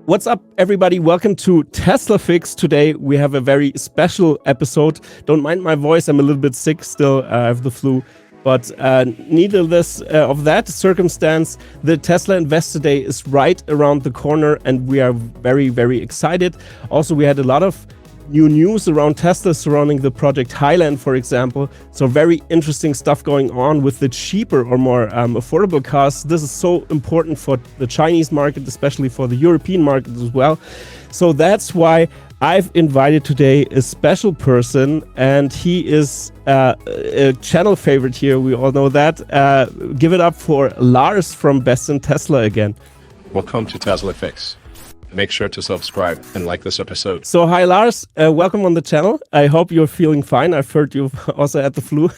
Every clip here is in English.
What's up, everybody? Welcome to Tesla Fix. Today we have a very special episode. Don't mind my voice, I'm a little bit sick still, I have the flu. But needless of that circumstance, the Tesla Investor Day is right around the corner and we are very, very excited. Also, we had a lot of new news around Tesla surrounding the Project Highland, for example. So very interesting stuff going on with the cheaper or more affordable cars. This is so important for the Chinese market, especially for the European market as well. So that's why I've invited today a special person, and he is a channel favorite here. We all know that. Give it up for Lars from BestInTESLA again. Welcome to Tesla Fix. Make sure to subscribe and like this episode. So hi Lars, welcome on the channel. I hope you're feeling fine. I've heard you've also had the flu.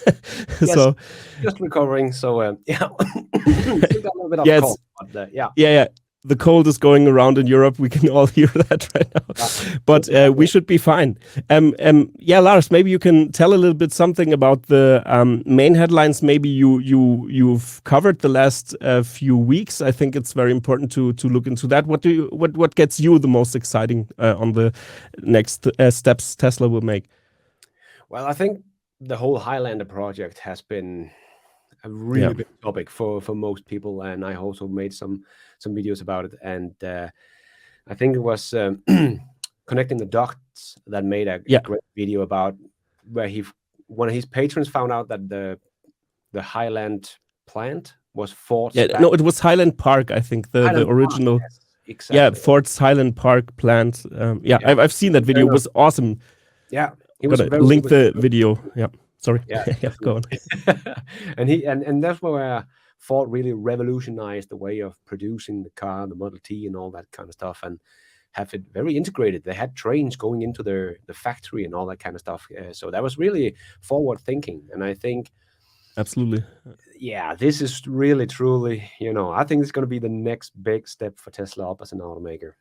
Yes, so just recovering. So yeah, still got a little bit of cold, but, yeah. The cold is going around in Europe. We can all hear that right now, but we should be fine. Yeah, Lars, maybe you can tell a little bit something about the main headlines. Maybe you've covered the last few weeks. I think it's very important to look into that. What gets you the most exciting on the next steps Tesla will make? Well, I think the whole Highlander project has been a really big topic for most people, and I also made some videos about it, and I think it was Connecting the Dots that made a great video about where one of his patrons found out that the Highland plant was Ford's. No, it was Highland Park, I think, the original. Park, yes, exactly. Yeah, Ford's Highland Park plant. I've seen that video. It was awesome. Yeah, he was link the video. Yeah. Sorry. Yeah, go on. and that's where Ford really revolutionized the way of producing the car, the Model T, and all that kind of stuff, and have it very integrated. They had trains going into the factory and all that kind of stuff. So that was really forward thinking, and I think absolutely. Yeah, this is really truly, I think it's going to be the next big step for Tesla up as an automaker.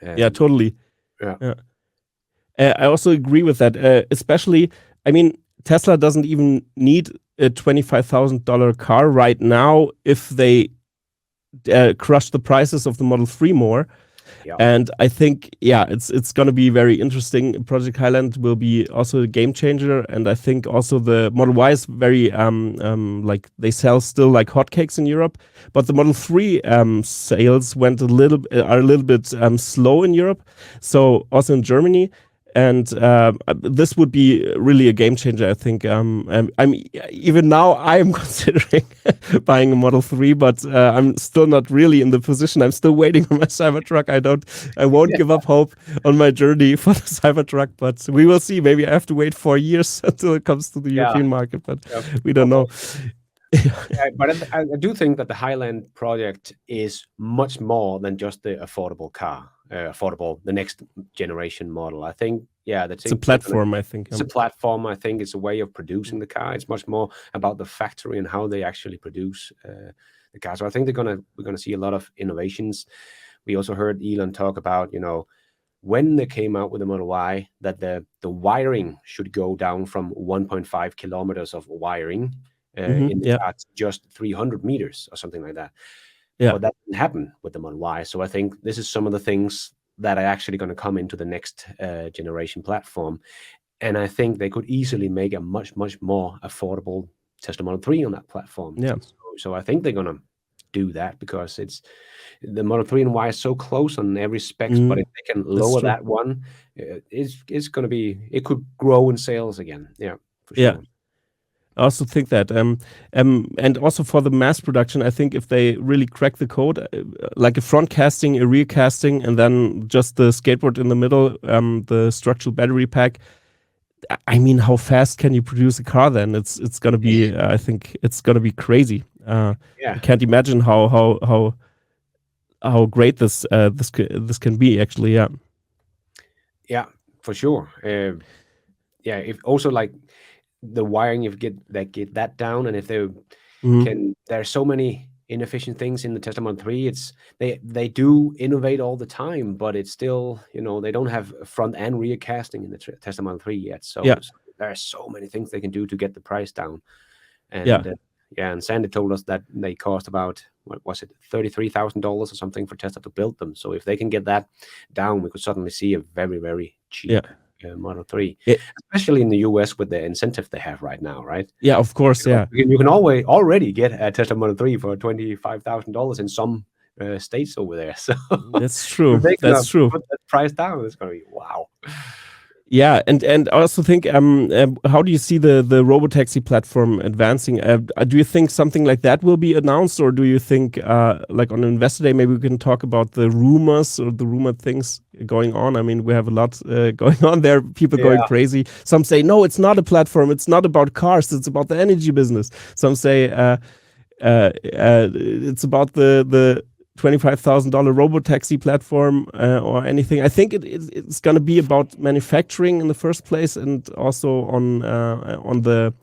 Yeah, totally. Yeah. I also agree with that, especially. I mean, Tesla doesn't even need a $25,000 car right now if they crush the prices of the Model 3 more. Yeah. And I think, it's going to be very interesting. Project Highland will be also a game changer. And I think also the Model Y is very, like they sell still like hotcakes in Europe. But the Model 3 sales are a little bit slow in Europe. So also in Germany. And this would be really a game changer, I think. Even now I am considering buying a Model 3, but I'm still not really in the position. I'm still waiting on my Cybertruck. I won't give up hope on my journey for the Cybertruck, but we will see. Maybe I have to wait 4 years until it comes to the European market, but we don't know. But I do think that the Highland project is much more than just the affordable car. The next generation model. I think, it's a platform. I think it's a platform. I think it's a way of producing the car. It's much more about the factory and how they actually produce the car. So I think we're gonna see a lot of innovations. We also heard Elon talk about, when they came out with the Model Y, that the wiring should go down from 1.5 kilometers of wiring in the car to just 300 meters or something like that. Yeah, but that didn't happen with the Model Y. So I think this is some of the things that are actually going to come into the next generation platform. And I think they could easily make a much, much more affordable Tesla Model 3 on that platform. Yeah. So I think they're going to do that because the Model 3 and Y is so close on every specs, but if they can lower that one, it's going to be, it could grow in sales again. Yeah, for sure. Yeah. I also think that, and also for the mass production, I think if they really crack the code, like a front casting, a rear casting, and then just the skateboard in the middle, the structural battery pack. I mean, how fast can you produce a car then? It's gonna be, I think it's gonna be crazy. I can't imagine how great this can be actually. Yeah, for sure. If also like the wiring, if get that down, and if they can, there are so many inefficient things in the Tesla Model 3. They do innovate all the time, but it's still, they don't have front and rear casting in the Tesla Model 3 yet. So there are so many things they can do to get the price down. And Yeah, and Sandy told us that they cost about, what was it, $33,000 or something for Tesla to build them. So if they can get that down, we could suddenly see a very, very cheap Model 3, especially in the US with the incentive they have right now, right? Yeah, of course. You can already get a Tesla Model 3 for $25,000 in some states over there. So that's true. That's true. Put that price down, it's going to be wow. Yeah, and I also think, how do you see the robotaxi platform advancing? Do you think something like that will be announced, or do you think, like on Investor Day, maybe we can talk about the rumors or the rumored things going on? I mean, we have a lot going on there. People going crazy. Some say no, it's not a platform. It's not about cars. It's about the energy business. Some say it's about the $25,000 robotaxi platform or anything. I think it's going to be about manufacturing in the first place, and also on the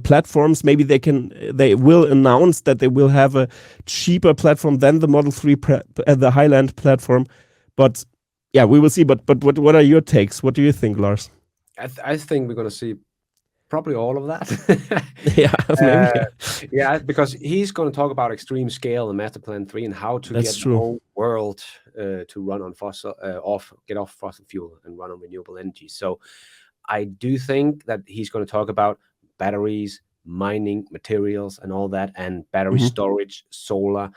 platforms. Maybe they will announce that they will have a cheaper platform than the Model 3 the Highland platform. But yeah, we will see. But what are your takes? What do you think, Lars? I think we're going to see probably all of that. Maybe. Because he's going to talk about extreme scale and Master Plan 3 and how to That's get true. the whole world to run on get off fossil fuel and run on renewable energy. So I do think that he's going to talk about batteries, mining materials and all that, and battery storage, solar.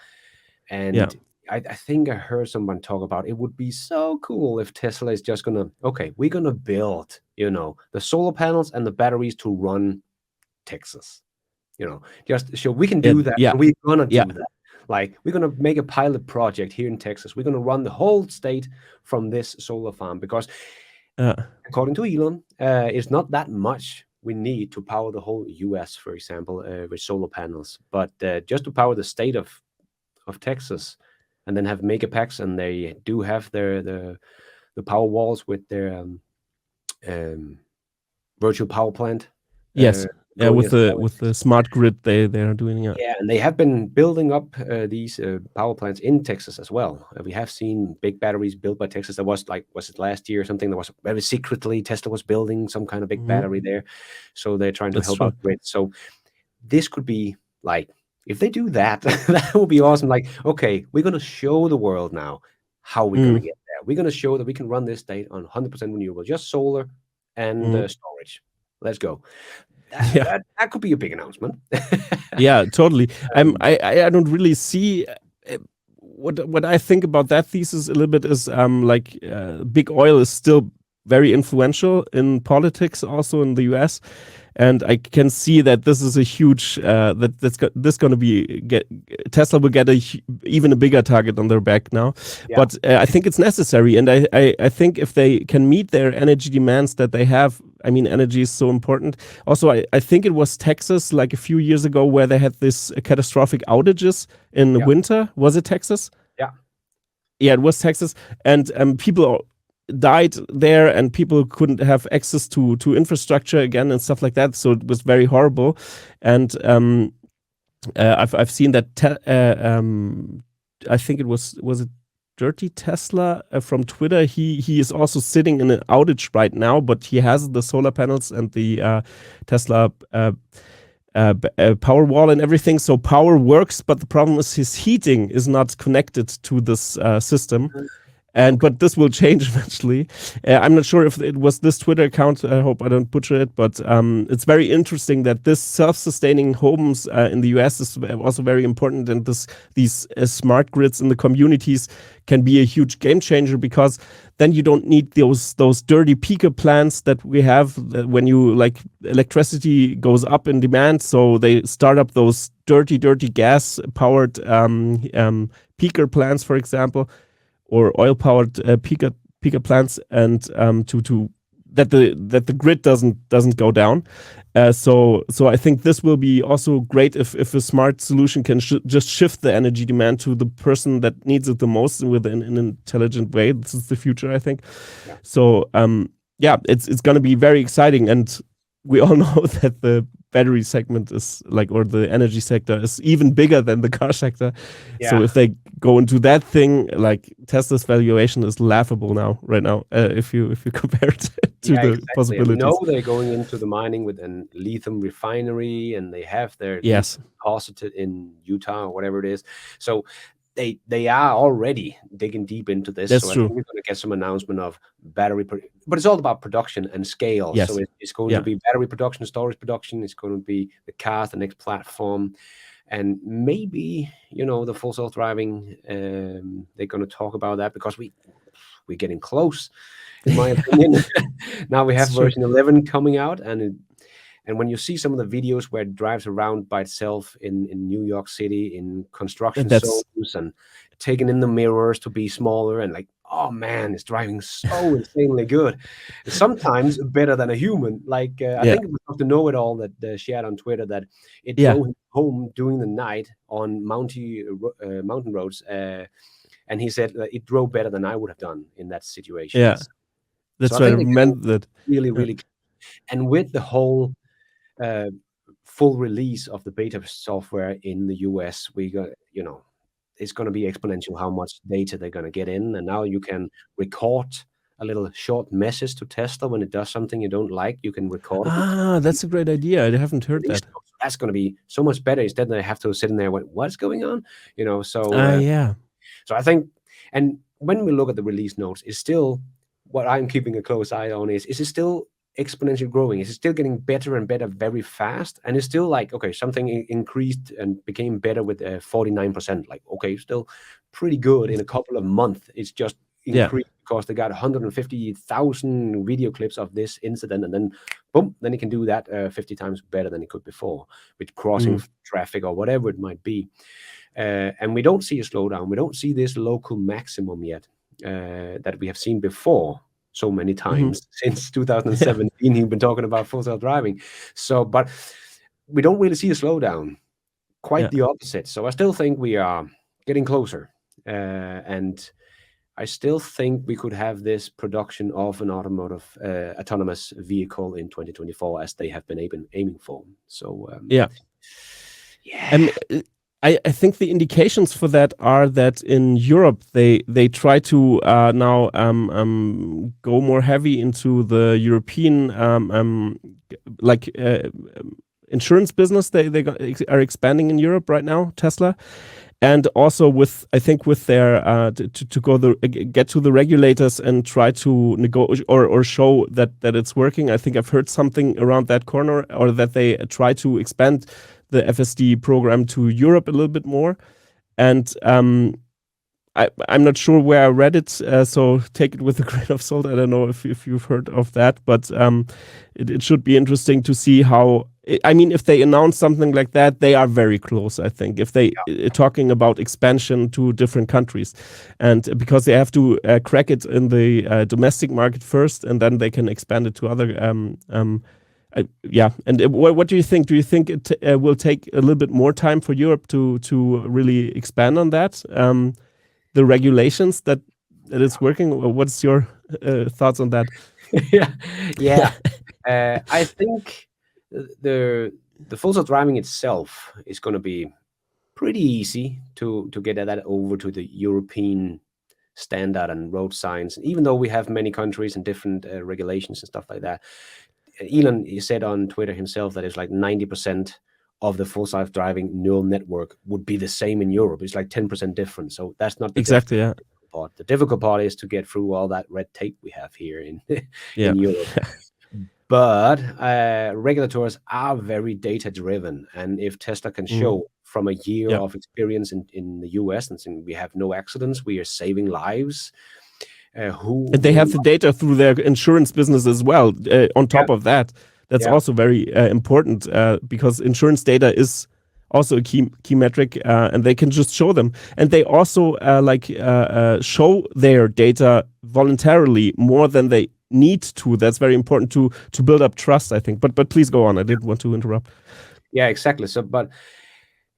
And I think I heard someone talk about it would be so cool if Tesla is just gonna, we're gonna build, the solar panels and the batteries to run Texas, just so we can do that. And we're gonna do that. Like, we're gonna make a pilot project here in Texas. We're gonna run the whole state from this solar farm, because according to Elon, it's not that much we need to power the whole US, for example, with solar panels, but just to power the state of Texas. And then have megapacks, and they do have the power walls with their virtual power plant. Yes, with the smart grid they are doing it. Yeah, and they have been building up these power plants in Texas as well. We have seen big batteries built by Texas. There was it last year or something? There was very secretly Tesla was building some kind of big battery there, so they're trying to help out grid. So this could be like, if they do that, that would be awesome. Like, we're going to show the world now how we're going to get there. We're going to show that we can run this state on 100% renewable, just solar and storage. Let's go. That could be a big announcement. Yeah, totally. I don't really see what I think about that thesis a little bit is like big oil is still very influential in politics, also in the US. And I can see that this is a huge this going to be Tesla will get even a bigger target on their back now. But I think it's necessary, and I think if they can meet their energy demands that they have, I mean, energy is so important. Also, I think it was Texas like a few years ago where they had this catastrophic outages in the winter. Was it Texas? Yeah, it was Texas, and people died there, and people couldn't have access to infrastructure again and stuff like that. So it was very horrible. And I've seen that. I think it was it Dirty Tesla from Twitter. He is also sitting in an outage right now, but he has the solar panels and the Tesla power wall and everything. So power works, but the problem is his heating is not connected to this system. But this will change eventually. I'm not sure if it was this Twitter account. I hope I don't butcher it. But it's very interesting that this self-sustaining homes in the US is also very important. And these smart grids in the communities can be a huge game changer, because then you don't need those dirty peaker plants that we have when electricity goes up in demand. So they start up those dirty gas-powered peaker plants, for example, or oil-powered peaker plants, and that the grid doesn't go down. So I think this will be also great if a smart solution can just shift the energy demand to the person that needs it the most with an intelligent way. This is the future, I think. So it's going to be very exciting, and we all know that the battery segment is like, or the energy sector is even bigger than the car sector. So Yeah. if they go into that thing, like Tesla's valuation is laughable right now, if you compare it to Yeah, the exactly. And we possibilities. know they're going into the mining with a lithium refinery, and they have their Yes. deposited in Utah or whatever it is. So they are already digging deep into this. That's so I true. think we're going to get some announcement of battery, but it's all about production and scale. Yes. So it's going to be battery production, storage production. It's going to be the cars, the next platform, and maybe the full self-driving. They're going to talk about that because we're getting close, in my opinion. Now we have version 11 coming out, and when you see some of the videos where it drives around by itself in New York City in construction zones and taking in the mirrors to be smaller, and like, oh man, it's driving so insanely good. Sometimes better than a human. Like I think it was Dr. Know-It-All that shared on Twitter that it drove him home during the night on mountain roads, and he said that it drove better than I would have done in that situation. Yeah, that's so what I think meant. That really, and with the whole full release of the beta software in the US, we got, it's going to be exponential how much data they're going to get in. And now you can record a little short message to Tesla when it does something you don't like. You can record it. That's a great idea. I haven't heard that. That's going to be so much better. Instead, they have to sit in there and what's going on? So I think, and when we look at the release notes, it's still what I'm keeping a close eye on is it still exponentially growing? Is it still getting better and better very fast? And it's still like, okay, something increased and became better with 49%. Like, okay, still pretty good in a couple of months. It's just increased because they got 150,000 video clips of this incident, and then boom, then it can do that 50 times better than it could before with crossing traffic or whatever it might be. And we don't see a slowdown. We don't see this local maximum yet that we have seen before so many times since 2017. He's been talking about full self-driving. So, but we don't really see a slowdown. Quite the opposite. So I still think we are getting closer. And I still think we could have this production of an automotive autonomous vehicle in 2024 as they have been aiming for. So, I think the indications for that are that in Europe they try to now go more heavy into the European insurance business. They are expanding in Europe right now, Tesla, and also with their to get to the regulators and try to negotiate or show that it's working. I think I've heard something around that corner, or that they try to expand the FSD program to Europe a little bit more. And I'm not sure where I read it, so take it with a grain of salt. I don't know if you've heard of that, but it should be interesting to see how. I mean, if they announce something like that, they are very close, I think. If they talking about expansion to different countries, and because they have to crack it in the domestic market first, and then they can expand it to other. And what do you think? Do you think it will take a little bit more time for Europe to really expand on that? The regulations that it's working. What's your thoughts on that? I think the full self-driving itself is going to be pretty easy to get that over to the European standard and road signs. Even though we have many countries and different regulations and stuff like that, Elon, he said on Twitter himself that it's like 90% of the full self-driving neural network would be the same in Europe. It's like 10% different. So that's not the exactly difficult part. The difficult part is to get through all that red tape we have here in Europe. But regulators are very data driven, and if Tesla can show from a year of experience in the US and saying we have no accidents, we are saving lives. And they have the data through their insurance business as well. On top of that, that's also very important because insurance data is also a key metric, and they can just show them. And they also show their data voluntarily more than they need to. That's very important to build up trust, I think. But please go on. I didn't want to interrupt. Yeah, exactly.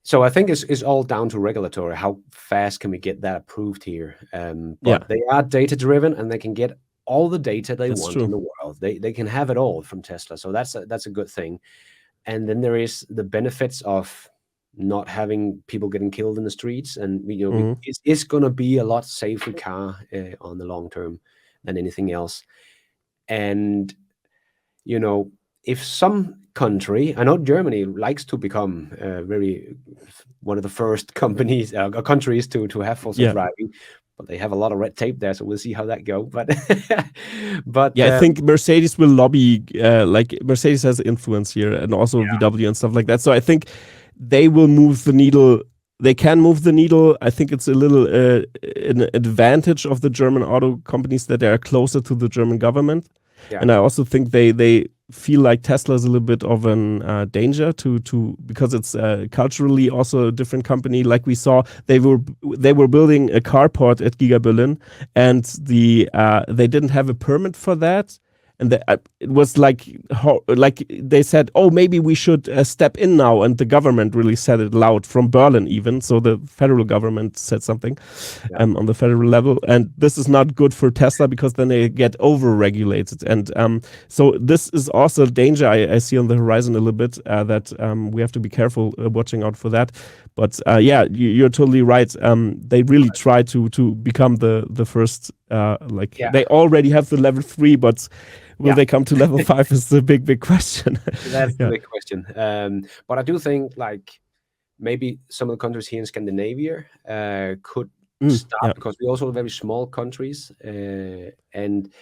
So I think it's all down to regulatory. How fast can we get that approved here? But they are data driven, and they can get all the data they want in the world. They can have it all from Tesla. So that's a good thing. And then there is the benefits of not having people getting killed in the streets, and it's going to be a lot safer car on the long term than anything else. And if some country, I know Germany likes to become one of the first countries to have full self-driving, but they have a lot of red tape there, so we'll see how that goes. But I think Mercedes will lobby, like Mercedes has influence here, and also VW and stuff like that. So I think they will move the needle. They can move the needle. I think it's a little an advantage of the German auto companies that they are closer to the German government. Yeah. And I also think they feel like Tesla is a little bit of an danger because it's culturally also a different company. Like we saw, they were building a carport at Giga Berlin, and they didn't have a permit for that. And it was like they said, oh, maybe we should step in now. And the government really said it loud from Berlin even. So the federal government said something on the federal level. And this is not good for Tesla because then they get over-regulated. And so this is also a danger I see on the horizon a little bit, that we have to be careful watching out for that. But you're totally right. They really try to become the first. They already have the level 3, but will they come to level 5 is the big question. That's the big question. But I do think maybe some of the countries here in Scandinavia could start, because we also have very small countries. And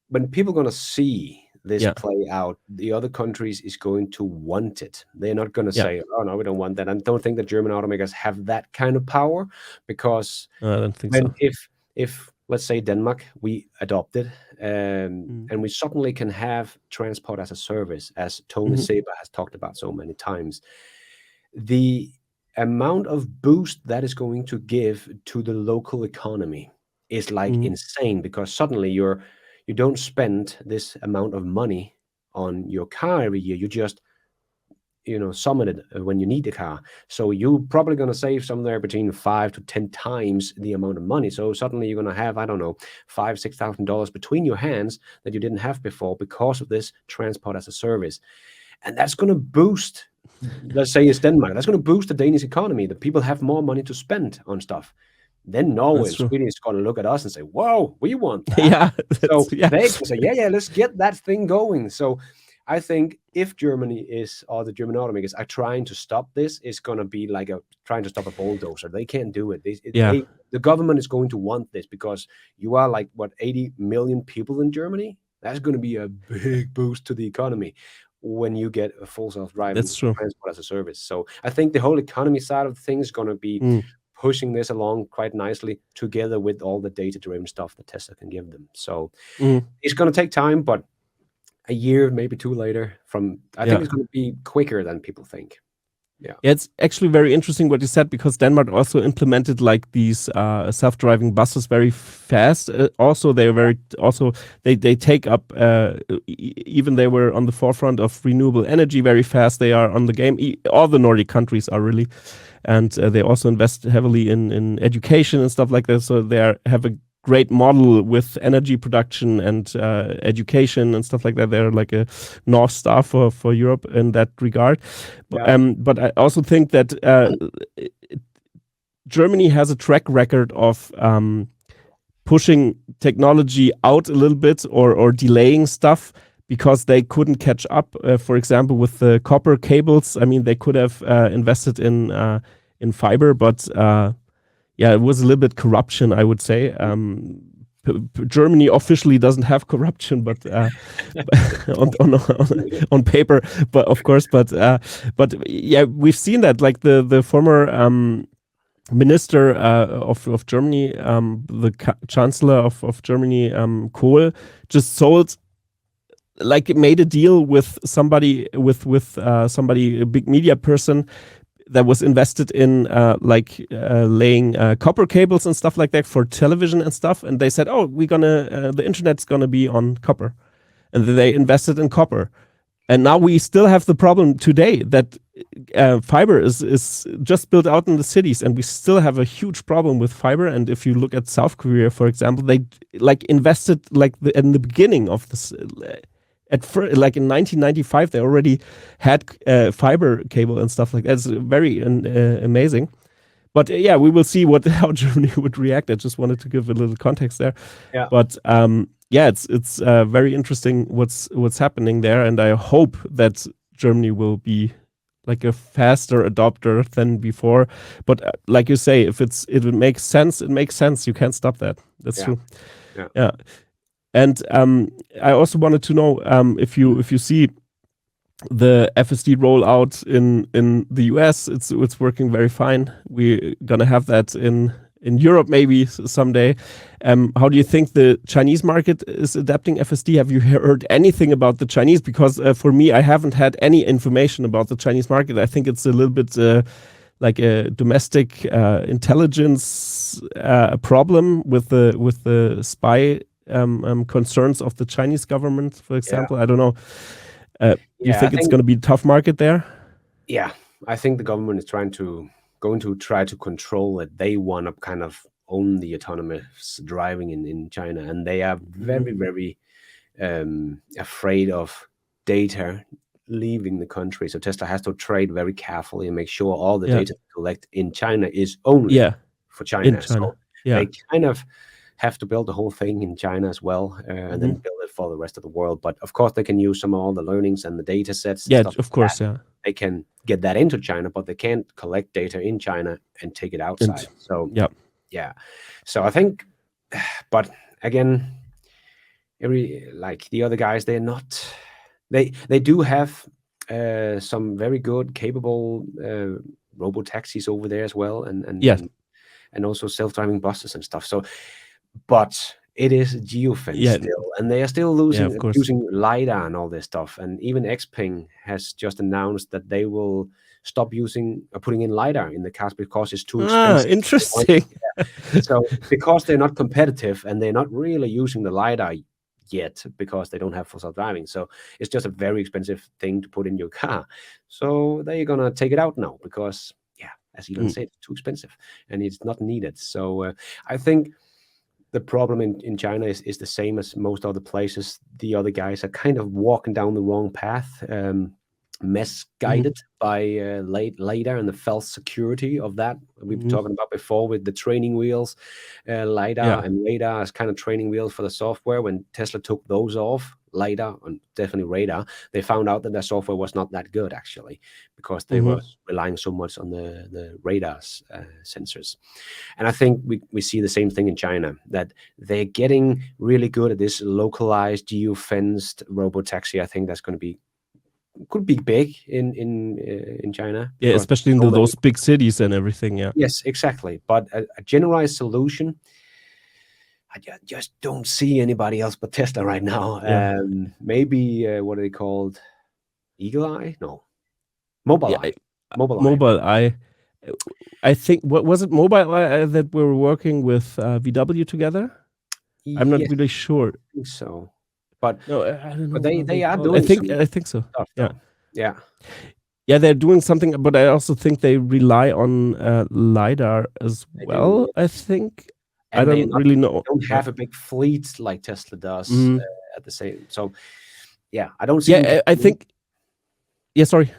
when people are going to see this play out, the other countries is going to want it. They're not going to say, oh, no, we don't want that. I don't think the German automakers have that kind of power, because I don't think so. If let's say Denmark, we adopted, and we suddenly can have transport as a service, as Tony Seba has talked about so many times, the amount of boost that is going to give to the local economy is insane, because suddenly you don't spend this amount of money on your car every year. You just summon it when you need a car. So you're probably going to save somewhere between 5 to 10 times the amount of money. So suddenly you're going to have, I don't know, $5,000-$6,000 between your hands that you didn't have before, because of this transport as a service. And that's going to boost, let's say it's Denmark, that's going to boost the Danish economy. The people have more money to spend on stuff. Then Norway and Sweden is going to look at us and say, whoa, we want that. So they say, let's get that thing going. So I think if Germany or the German automakers are trying to stop this, it's going to be like trying to stop a bulldozer. They can't do it. The government is going to want this, because you are 80 million people in Germany. That's going to be a big boost to the economy when you get a full self-driving transport as a service. So I think the whole economy side of things is going to be pushing this along quite nicely, together with all the data-driven stuff that Tesla can give them. So it's going to take time, but a year, maybe 2 later, I think it's going to be quicker than people think. Yeah, it's actually very interesting what you said, because Denmark also implemented these self-driving buses very fast. Also, they take up, even they were on the forefront of renewable energy very fast. They are on the game. All the Nordic countries are really, and they also invest heavily in education and stuff like that. So they have a great model with energy production and education and stuff like that. They're like a North Star for Europe in that regard. But I also think that Germany has a track record of pushing technology out a little bit or delaying stuff because they couldn't catch up. For example, with the copper cables, I mean, they could have invested in fiber, but it was a little bit corruption, I would say. Germany officially doesn't have corruption, but on paper, but of course, but we've seen that, like the former minister of Germany, the chancellor of Germany, Kohl, just sold, made a deal with somebody, a big media person, that was invested in laying copper cables and stuff like that for television and stuff. And they said, oh, the internet's gonna be on copper. And then they invested in copper. And now we still have the problem today that fiber is just built out in the cities, and we still have a huge problem with fiber. And if you look at South Korea, for example, they invested in the beginning of this, like in 1995, they already had fiber cable and stuff like that. It's very amazing. But yeah, we will see how Germany would react. I just wanted to give a little context there. Yeah. But yeah, it's very interesting what's happening there, and I hope that Germany will be like a faster adopter than before. But like you say, if it makes sense, it makes sense. You can't stop that. That's true. Yeah. And I also wanted to know if you see the FSD rollout in the US, it's working very fine. We're gonna have that in Europe maybe someday. How do you think the Chinese market is adapting FSD? Have you heard anything about the Chinese? Because for me, I haven't had any information about the Chinese market. I think it's a little bit like a domestic intelligence problem with the spy concerns of the Chinese government, for example. I don't know. You think it's going to be a tough market there? Yeah, I think the government is going to try to control it. They want to kind of own the autonomous driving in China, and they are very, very afraid of data leaving the country. So Tesla has to trade very carefully and make sure all the data collect in China is only for China. So they kind of have to build the whole thing in China as well, and then build it for the rest of the world. But of course, they can use some of all the learnings and the data sets. Yeah, of course, They can get that into China, but they can't collect data in China and take it outside. So So I think, but again, like the other guys, they're not. They do have some very good, capable robo taxis over there as well, and also self-driving buses and stuff. So. But it is geofence still, and they are still using LiDAR and all this stuff. And even Xpeng has just announced that they will stop putting in LiDAR in the cars because it's too expensive. Interesting. So because they're not competitive and they're not really using the LiDAR yet because they don't have full self-driving. So it's just a very expensive thing to put in your car. So they're going to take it out now because, as Elon said, it's too expensive and it's not needed. So I think the problem in China is the same as most other places. The other guys are kind of walking down the wrong path, misguided by LiDAR and the false security of that. We've been talking about before with the training wheels. LiDAR and radar as kind of training wheels for the software. When Tesla took those off, LiDAR and definitely radar, they found out that their software was not that good actually, because they were relying so much on the radar's sensors. And I think we see the same thing in China, that they're getting really good at this localized geo-fenced robotaxi. I think that's going to could be big in China. Yeah, especially in those big cities and everything. Yeah. Yes, exactly. But a generalized solution, I just don't see anybody else but Tesla right now. Maybe what are they called? Eagle Eye? No, Mobile Eye. Mobile Eye. I think what was it? Mobile Eye that we were working with VW together. I'm not really sure. I think so, but no, I don't know. But they are doing. I think so. Stuff, yeah. They're doing something, but I also think they rely on LiDAR as well. I think. And I don't really know. They don't have a big fleet like Tesla does at the same. So, I don't see. Yeah, I think. Yeah, sorry,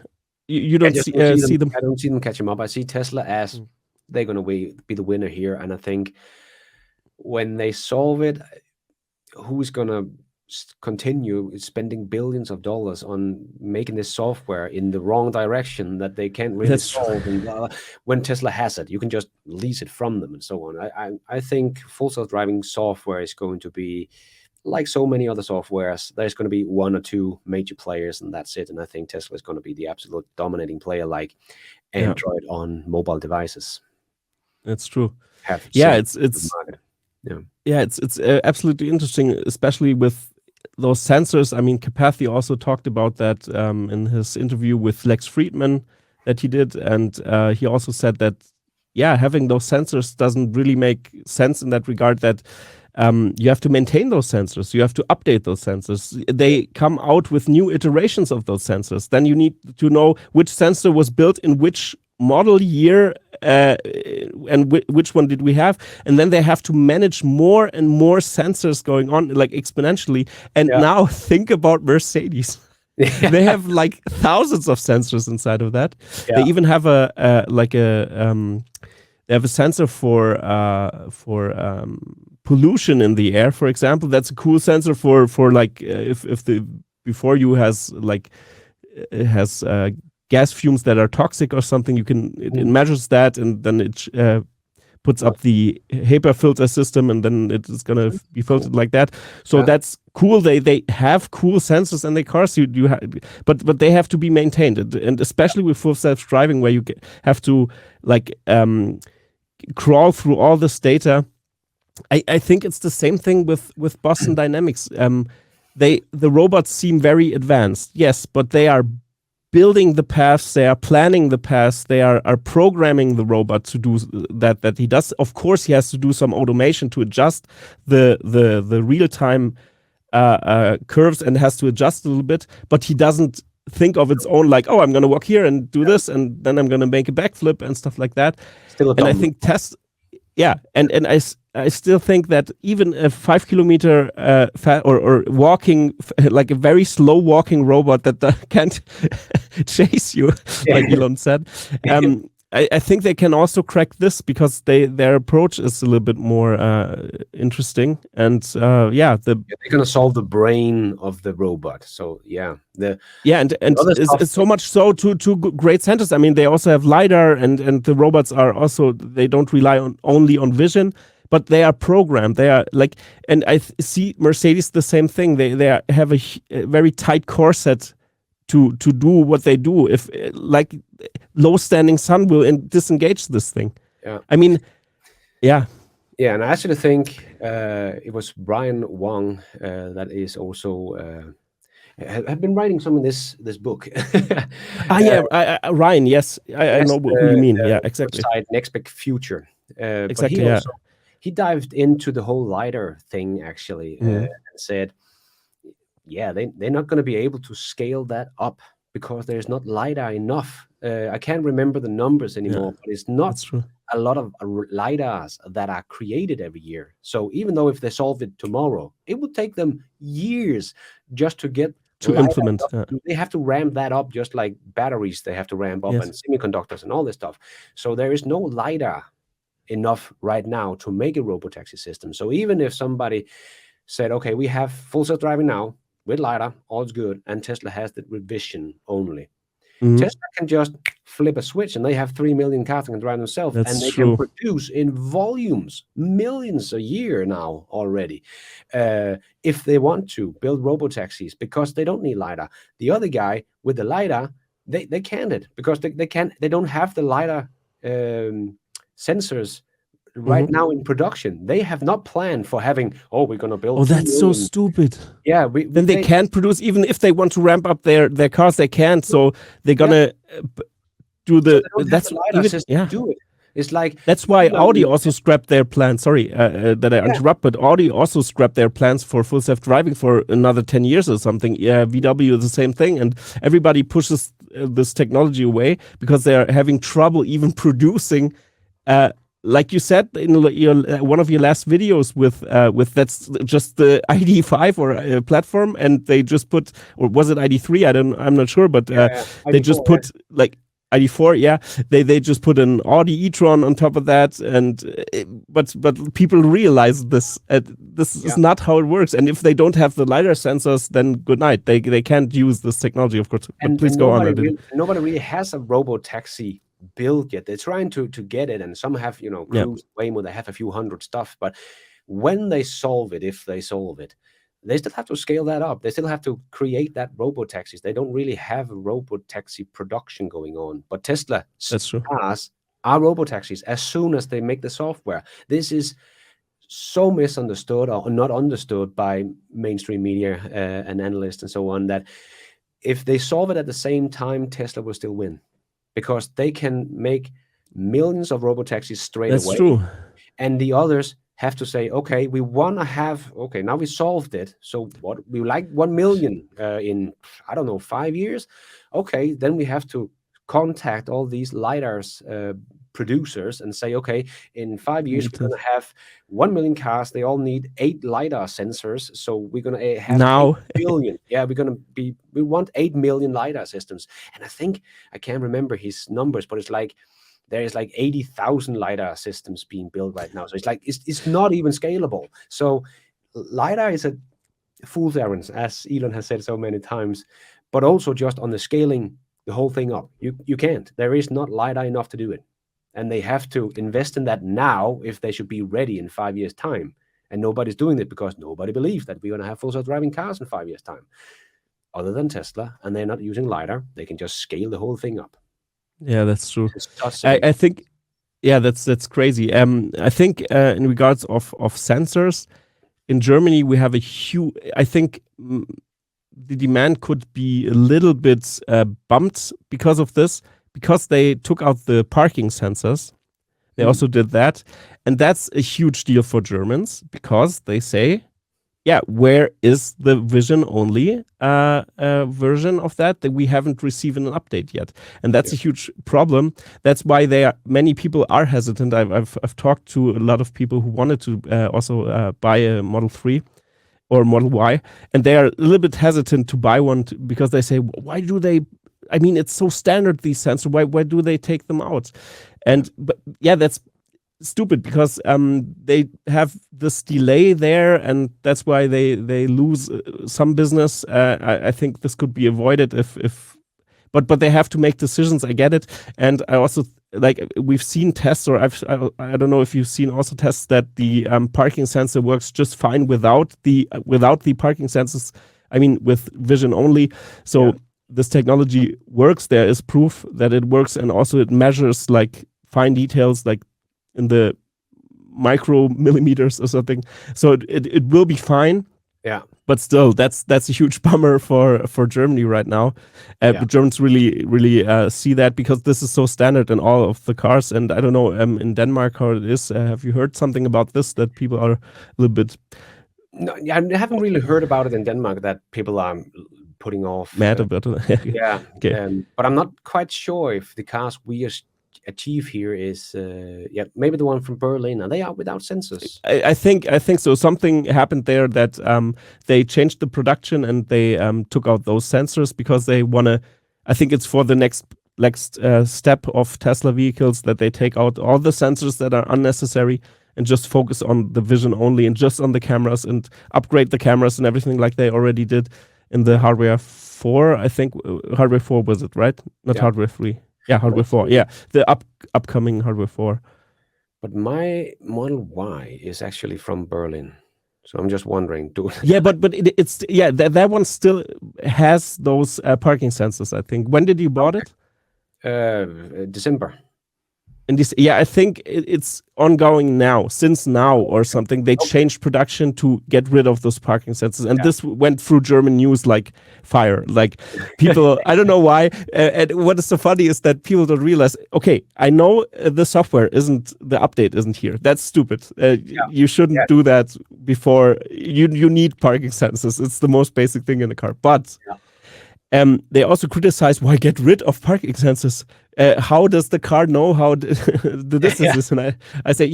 you don't see them. I don't see them catch them up. I see Tesla as they're going to be the winner here, and I think when they solve it, who's going to continue spending billions of dollars on making this software in the wrong direction that they can't really solve? And when Tesla has it, you can just lease it from them and so on. I think full self-driving software is going to be like so many other softwares. There's going to be one or two major players, and that's it. And I think Tesla is going to be the absolute dominating player, like Android on mobile devices. That's true. It's absolutely interesting, especially with those sensors. I mean, Carpathy also talked about that in his interview with Lex Friedman that he did, and he also said that having those sensors doesn't really make sense in that regard, that you have to maintain those sensors, you have to update those sensors. They come out with new iterations of those sensors. Then you need to know which sensor was built in which model year and which one did we have? And then they have to manage more and more sensors going on, like exponentially. And now think about Mercedes. They have like thousands of sensors inside of that. They even have they have a sensor for pollution in the air, for example. That's a cool sensor for like if the before you has like it has gas fumes that are toxic or something. You can it measures that, and then it puts up the HEPA filter system, and then it is gonna be filtered like that. So that's cool. They have cool sensors in their cars. But they have to be maintained, and especially with full self driving, where you have to like crawl through all this data. I think it's the same thing with Boston Dynamics. The robots seem very advanced, yes, but they are building the paths, they are planning the paths, they are programming the robot to do that he does. Of course, he has to do some automation to adjust the real time curves, and has to adjust a little bit, but he doesn't think of its own like, oh, I'm going to walk here and do this, and then I'm going to make a backflip and stuff like that. And I think and I still think that even a 5 kilometer or walking, like a very slow walking robot that can't chase you, like Elon said, I think they can also crack this, because their approach is a little bit more interesting, and they're going to solve the brain of the robot. So and it's so much so to great centers. I mean, they also have LiDAR, and the robots are also, they don't rely only on vision, but they are programmed. They are like, and I see Mercedes the same thing. They have a very tight core set to do what they do. If like low standing sun will disengage this thing. I mean, and I actually think it was Brian Wong that is also have been writing some of this book. Ryan, yes, I know who you mean. Exactly. Next Big Future. Exactly. But he dived into the whole LiDAR thing actually, and said, they're not going to be able to scale that up because there's not LiDAR enough. I can't remember the numbers anymore, but it's not a lot of LiDARs that are created every year. So even though if they solve it tomorrow, it would take them years just to get to implement. They have to ramp that up, just like batteries they have to ramp up, and semiconductors and all this stuff. So there is no LiDAR enough right now to make a robotaxi system. So even if somebody said, okay, we have full self-driving now with LiDAR, all's good, and Tesla has the vision only. Tesla can just flip a switch, and they have 3 million cars that can drive themselves, and they can produce in volumes, millions a year now already, if they want to build robotaxis, because they don't need LiDAR. The other guy with the LiDAR, they can't, because they don't have the LiDAR sensors right now in production. They have not planned for having, we're going to build. Oh, that's so stupid. Yeah. Then they can't produce, even if they want to ramp up their cars, they can't. So they're going to do the, that's even, do it. It's like, that's why Audi also scrapped their plans. Sorry that I interrupt, but Audi also scrapped their plans for full self-driving for another 10 years or something. VW is the same thing, and everybody pushes this technology away because they're having trouble even producing. Like you said in one of your last videos with that's just the ID.5 or platform, and they just put, or was it ID.3? I'm not sure, but they just put like ID.4. They just put an Audi e-tron on top of that, and but people realize this is not how it works. And if they don't have the LiDAR sensors, then good night. They can't use this technology, of course. But please go on. Nobody really has a robotaxi build yet. They're trying to get it, and some have cruise Waymo, they have a few hundred stuff, but when they solve it, if they solve it, they still have to scale that up. They still have to create that robotaxis. They don't really have a robotaxi production going on, but Tesla cars are robotaxis as soon as they make the software. This is so misunderstood or not understood by mainstream media and analysts and so on, that if they solve it at the same time, Tesla will still win, because they can make millions of robotaxis straight away. That's true. And the others have to say, okay, we want to have, okay, now we solved it. So what, we like 1 million in, 5 years. Okay, then we have to contact all these LiDARs producers and say, okay, in 5 years we're going to have 1 million cars. They all need 8 LiDAR sensors. So we're going to have now 8 billion. Yeah, we want 8 million LiDAR systems. And I think, I can't remember his numbers, but it's like, there is like 80,000 LiDAR systems being built right now. So it's like, it's not even scalable. So LiDAR is a fool's errand, as Elon has said so many times, but also just on the scaling the whole thing up. You can't. There is not LiDAR enough to do it. And they have to invest in that now if they should be ready in 5 years' time. And nobody's doing it because nobody believes that we're going to have full self-driving cars in 5 years' time. Other than Tesla, and they're not using LiDAR, they can just scale the whole thing up. Yeah, that's true. I think, yeah, that's crazy. I think in regards of sensors, in Germany we have a huge. I think the demand could be a little bit bumped because of this, because they took out the parking sensors. They also did that, and that's a huge deal for Germans because they say, yeah, where is the vision only version of that we haven't received an update yet? And that's a huge problem. That's why many people are hesitant. I've talked to a lot of people who wanted to also buy a Model 3 or Model Y, and they are a little bit hesitant to buy one because they say, why do they, I mean, it's so standard, these sensors, why do they take them out? But yeah, that's stupid because they have this delay there, and that's why they lose some business. I think this could be avoided but they have to make decisions. I get it, and I also like we've seen tests, or I don't know if you've seen also tests that the parking sensor works just fine without the parking sensors. I mean, with vision only. So this technology works. There is proof that it works, and also it measures like fine details, like in the micro millimeters or something. So it will be fine. Yeah. But still, that's a huge bummer for Germany right now. But Germans really see that because this is so standard in all of the cars. And I don't know in Denmark how it is. Have you heard something about this, that people are a little bit... No, I haven't really heard about it in Denmark, that people are putting off. Mad about it. Yeah. Okay. But I'm not quite sure if the cars we achieve here is maybe the one from Berlin. Are they out without sensors? I think so. Something happened there that they changed the production and they took out those sensors because they want to. I think it's for the next step of Tesla vehicles that they take out all the sensors that are unnecessary and just focus on the vision only and just on the cameras and upgrade the cameras and everything like they already did in the hardware 4. I think hardware 4 was it, right? Not hardware 3. Yeah, hardware 4. Yeah, the upcoming hardware 4. But my Model Y is actually from Berlin, so I'm just wondering. Yeah, but it's that one still has those parking sensors. I think. When did you bought it? December. And this, I think it's ongoing now, since now or something. They changed production to get rid of those parking sensors, and this went through German news like fire. Like people, I don't know why. And what is so funny is that people don't realize. Okay, I know the update isn't here. That's stupid. You shouldn't do that before. You need parking sensors. It's the most basic thing in the car, but. They also criticize why get rid of parking sensors. How does the car know how the distance is? And I say,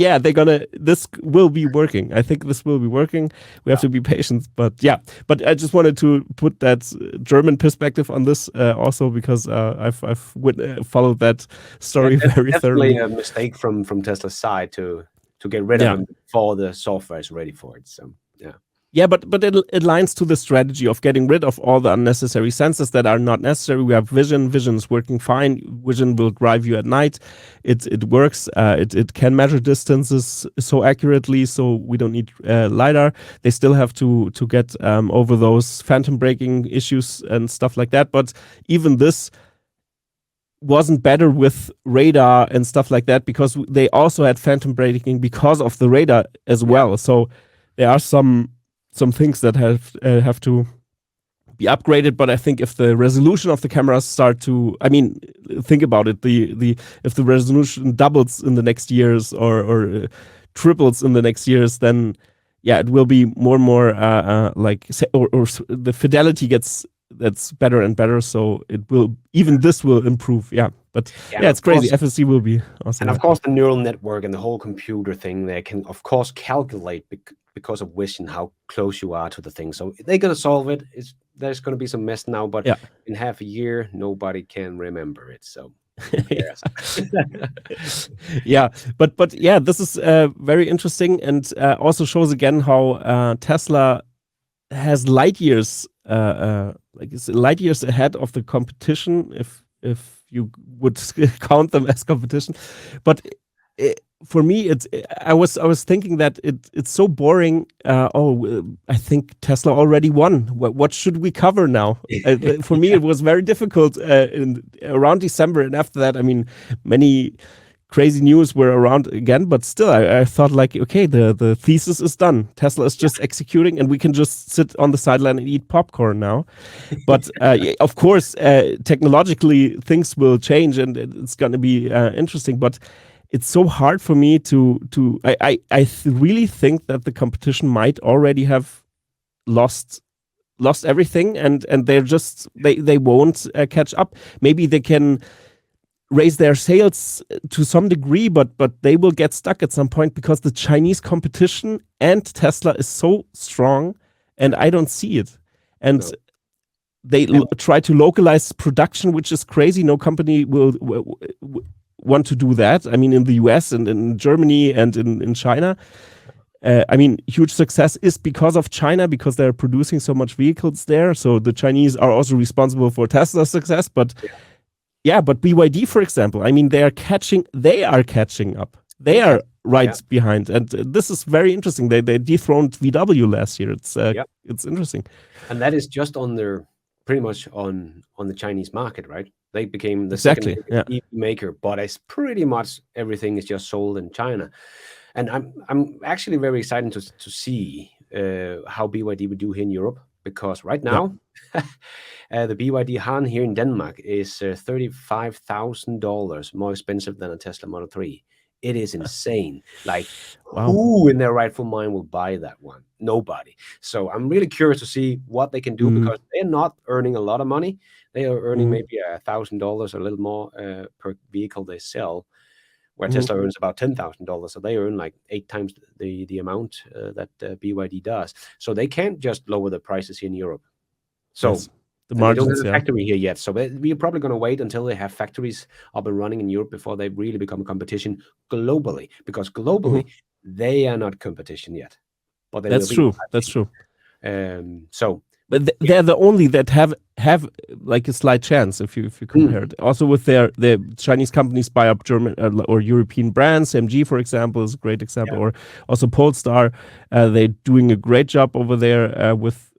this will be working. I think this will be working. We have to be patient, but I just wanted to put that German perspective on this also because I've followed that story very thoroughly. Definitely a mistake from Tesla's side to get rid of them before the software is ready for it. So Yeah, but it aligns to the strategy of getting rid of all the unnecessary sensors that are not necessary. We have vision. Vision is working fine. Vision will drive you at night. It works. It can measure distances so accurately, so we don't need LiDAR. They still have to get over those phantom braking issues and stuff like that. But even this wasn't better with radar and stuff like that because they also had phantom braking because of the radar as well. So there are some things that have to be upgraded, but I think if the resolution of the cameras think about it, if the resolution doubles in the next years or triples in the next years, then it will be more and more or the fidelity gets that's better and better. So this will improve. Yeah, but Yeah, it's crazy. FSD will be awesome. And of course, the neural network and the whole computer thing, they can of course calculate because of vision how close you are to the thing. So they're gonna solve it. There's gonna be some mess now, but in half a year, nobody can remember it. So. Yeah, but yeah, this is very interesting, and also shows again how Tesla has light years, it's light years ahead of the competition, if you would count them as competition. But for me, I was thinking that it's so boring. I think Tesla already won. What should we cover now? For me, it was very difficult around December, and after that, I mean, many crazy news were around again. But still, I thought like, okay, the thesis is done. Tesla is just executing, and we can just sit on the sideline and eat popcorn now. But of course, technologically, things will change, and it's going to be interesting. But it's so hard for me I really think that the competition might already have lost everything, and they won't catch up. Maybe they can raise their sales to some degree, but they will get stuck at some point because the Chinese competition and Tesla is so strong, and I don't see it. And they try to localize production, which is crazy. No company will want to do that. I mean, in the US and in Germany and in China, I mean, huge success is because of China, because they're producing so much vehicles there. So the Chinese are also responsible for Tesla's success. But but BYD, for example, I mean, they are catching up. They are right behind, and this is very interesting. They dethroned VW last year. It's interesting, and that is just pretty much on the Chinese market, right? They became the second biggest EV maker, but it's pretty much everything is just sold in China. And I'm actually very excited to see how BYD would do here in Europe, because right now the BYD Han here in Denmark is $35,000 more expensive than a Tesla Model 3. It is insane. Like, who in their rightful mind will buy that one? Nobody. So I'm really curious to see what they can do, because they're not earning a lot of money. They are earning maybe $1,000 or a little more per vehicle they sell, where Tesla earns about $10,000. So they earn like 8 times the amount that BYD does. So they can't just lower the prices here in Europe. So the margins, they don't have a factory here yet. So we're probably going to wait until they have factories up and running in Europe before they really become a competition globally. Because globally, they are not competition yet. But that's true. That's true. But they're the only that have like a slight chance if you compare it. Also with their Chinese companies buy up German or European brands. MG, for example, is a great example. Or also Polestar, they're doing a great job over there with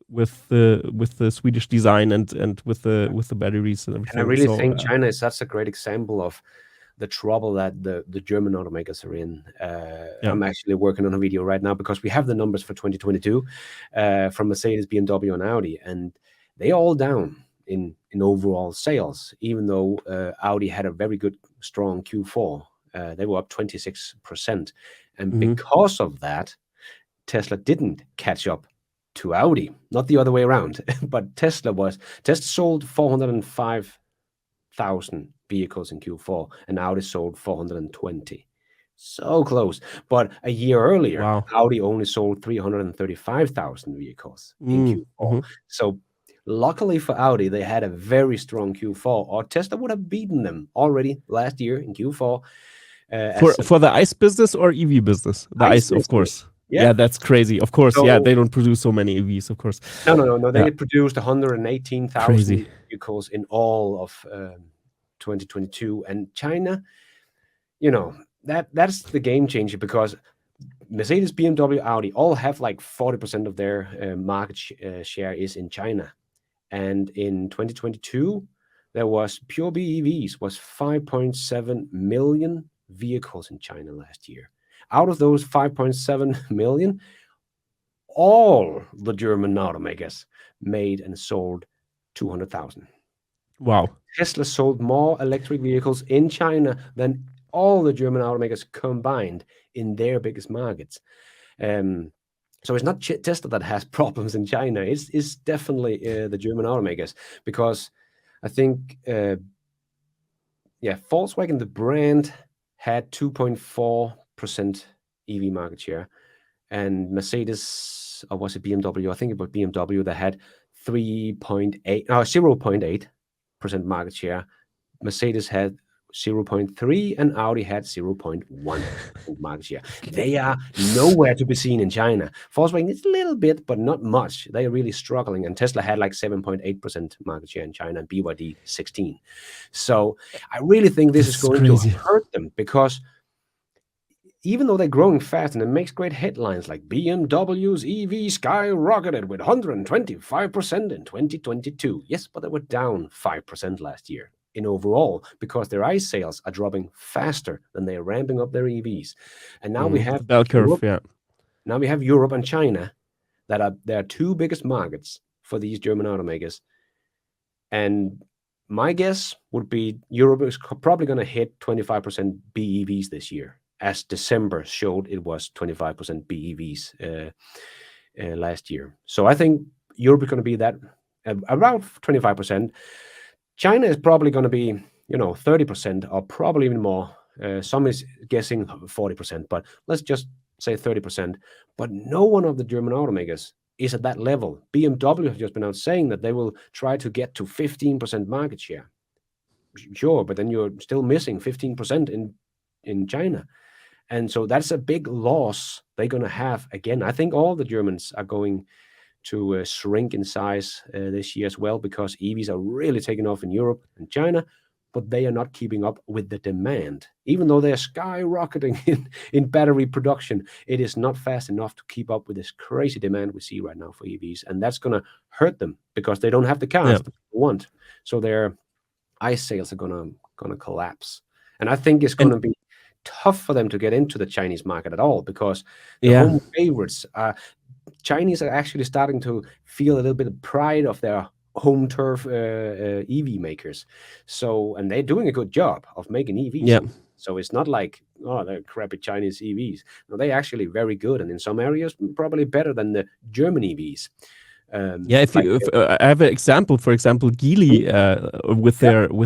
the Swedish design and with the batteries and everything. And I really think China is such a great example of the trouble that the German automakers are in. I'm actually working on a video right now, because we have the numbers for 2022 from Mercedes, BMW, and Audi, and they are all down in overall sales, even though Audi had a very good, strong Q4. They were up 26%. And because of that, Tesla didn't catch up to Audi, not the other way around. But Tesla sold 405,000 vehicles in Q4, and Audi sold 420. So close. But a year earlier, Audi only sold 335,000 vehicles in Q4. So luckily for Audi, they had a very strong Q4, or Tesla would have beaten them already last year in Q4. For the ICE business or EV business? The ICE of course. Yeah, that's crazy. Of course, they don't produce so many EVs, of course. No. They produced 118,000 vehicles in all of 2022. And China, that's the game changer, because Mercedes, BMW, Audi all have like 40% of their market share is in China. And in 2022, there was pure BEVs was 5.7 million vehicles in China last year. Out of those 5.7 million, all the German automakers made and sold 200,000. Wow. Tesla sold more electric vehicles in China than all the German automakers combined in their biggest markets. So it's not Tesla that has problems in China. It's definitely the German automakers, because I think, Volkswagen, the brand, had 2.4% EV market share, and Mercedes, or was it BMW? I think it was BMW that had 0.8% market share. Mercedes had 0.3, and Audi had 0.1 market share. They are nowhere to be seen in China. Volkswagen is a little bit, but not much. They are really struggling. And Tesla had like 7.8% market share in China, and BYD 16. So I really think this is going to hurt them, because even though they're growing fast and it makes great headlines like BMW's EV skyrocketed with 125% in 2022. Yes, but they were down 5% last year in overall, because their ICE sales are dropping faster than they are ramping up their EVs. And now we have the bell curve, Europe, now we have Europe and China that are their two biggest markets for these German automakers. And my guess would be Europe is probably going to hit 25% BEVs this year, as December showed it was 25% BEVs last year. So I think Europe is going to be that around 25%. China is probably going to be, 30%, or probably even more. Some is guessing 40%, but let's just say 30%. But no one of the German automakers is at that level. BMW have just been out saying that they will try to get to 15% market share. Sure, but then you're still missing 15% in China. And so that's a big loss they're going to have again. I think all the Germans are going to shrink in size this year as well, because EVs are really taking off in Europe and China, but they are not keeping up with the demand. Even though they are skyrocketing in battery production, it is not fast enough to keep up with this crazy demand we see right now for EVs. And that's going to hurt them, because they don't have the cars that they want. So their ICE sales are going to collapse. And I think it's going to be tough for them to get into the Chinese market at all, because the home favorites are Chinese are actually starting to feel a little bit of pride of their home turf EV makers. So, and they're doing a good job of making EVs. Yeah. So it's not like, they're crappy Chinese EVs. No, they're actually very good, and in some areas probably better than the German EVs. If I have an example, for example, Geely with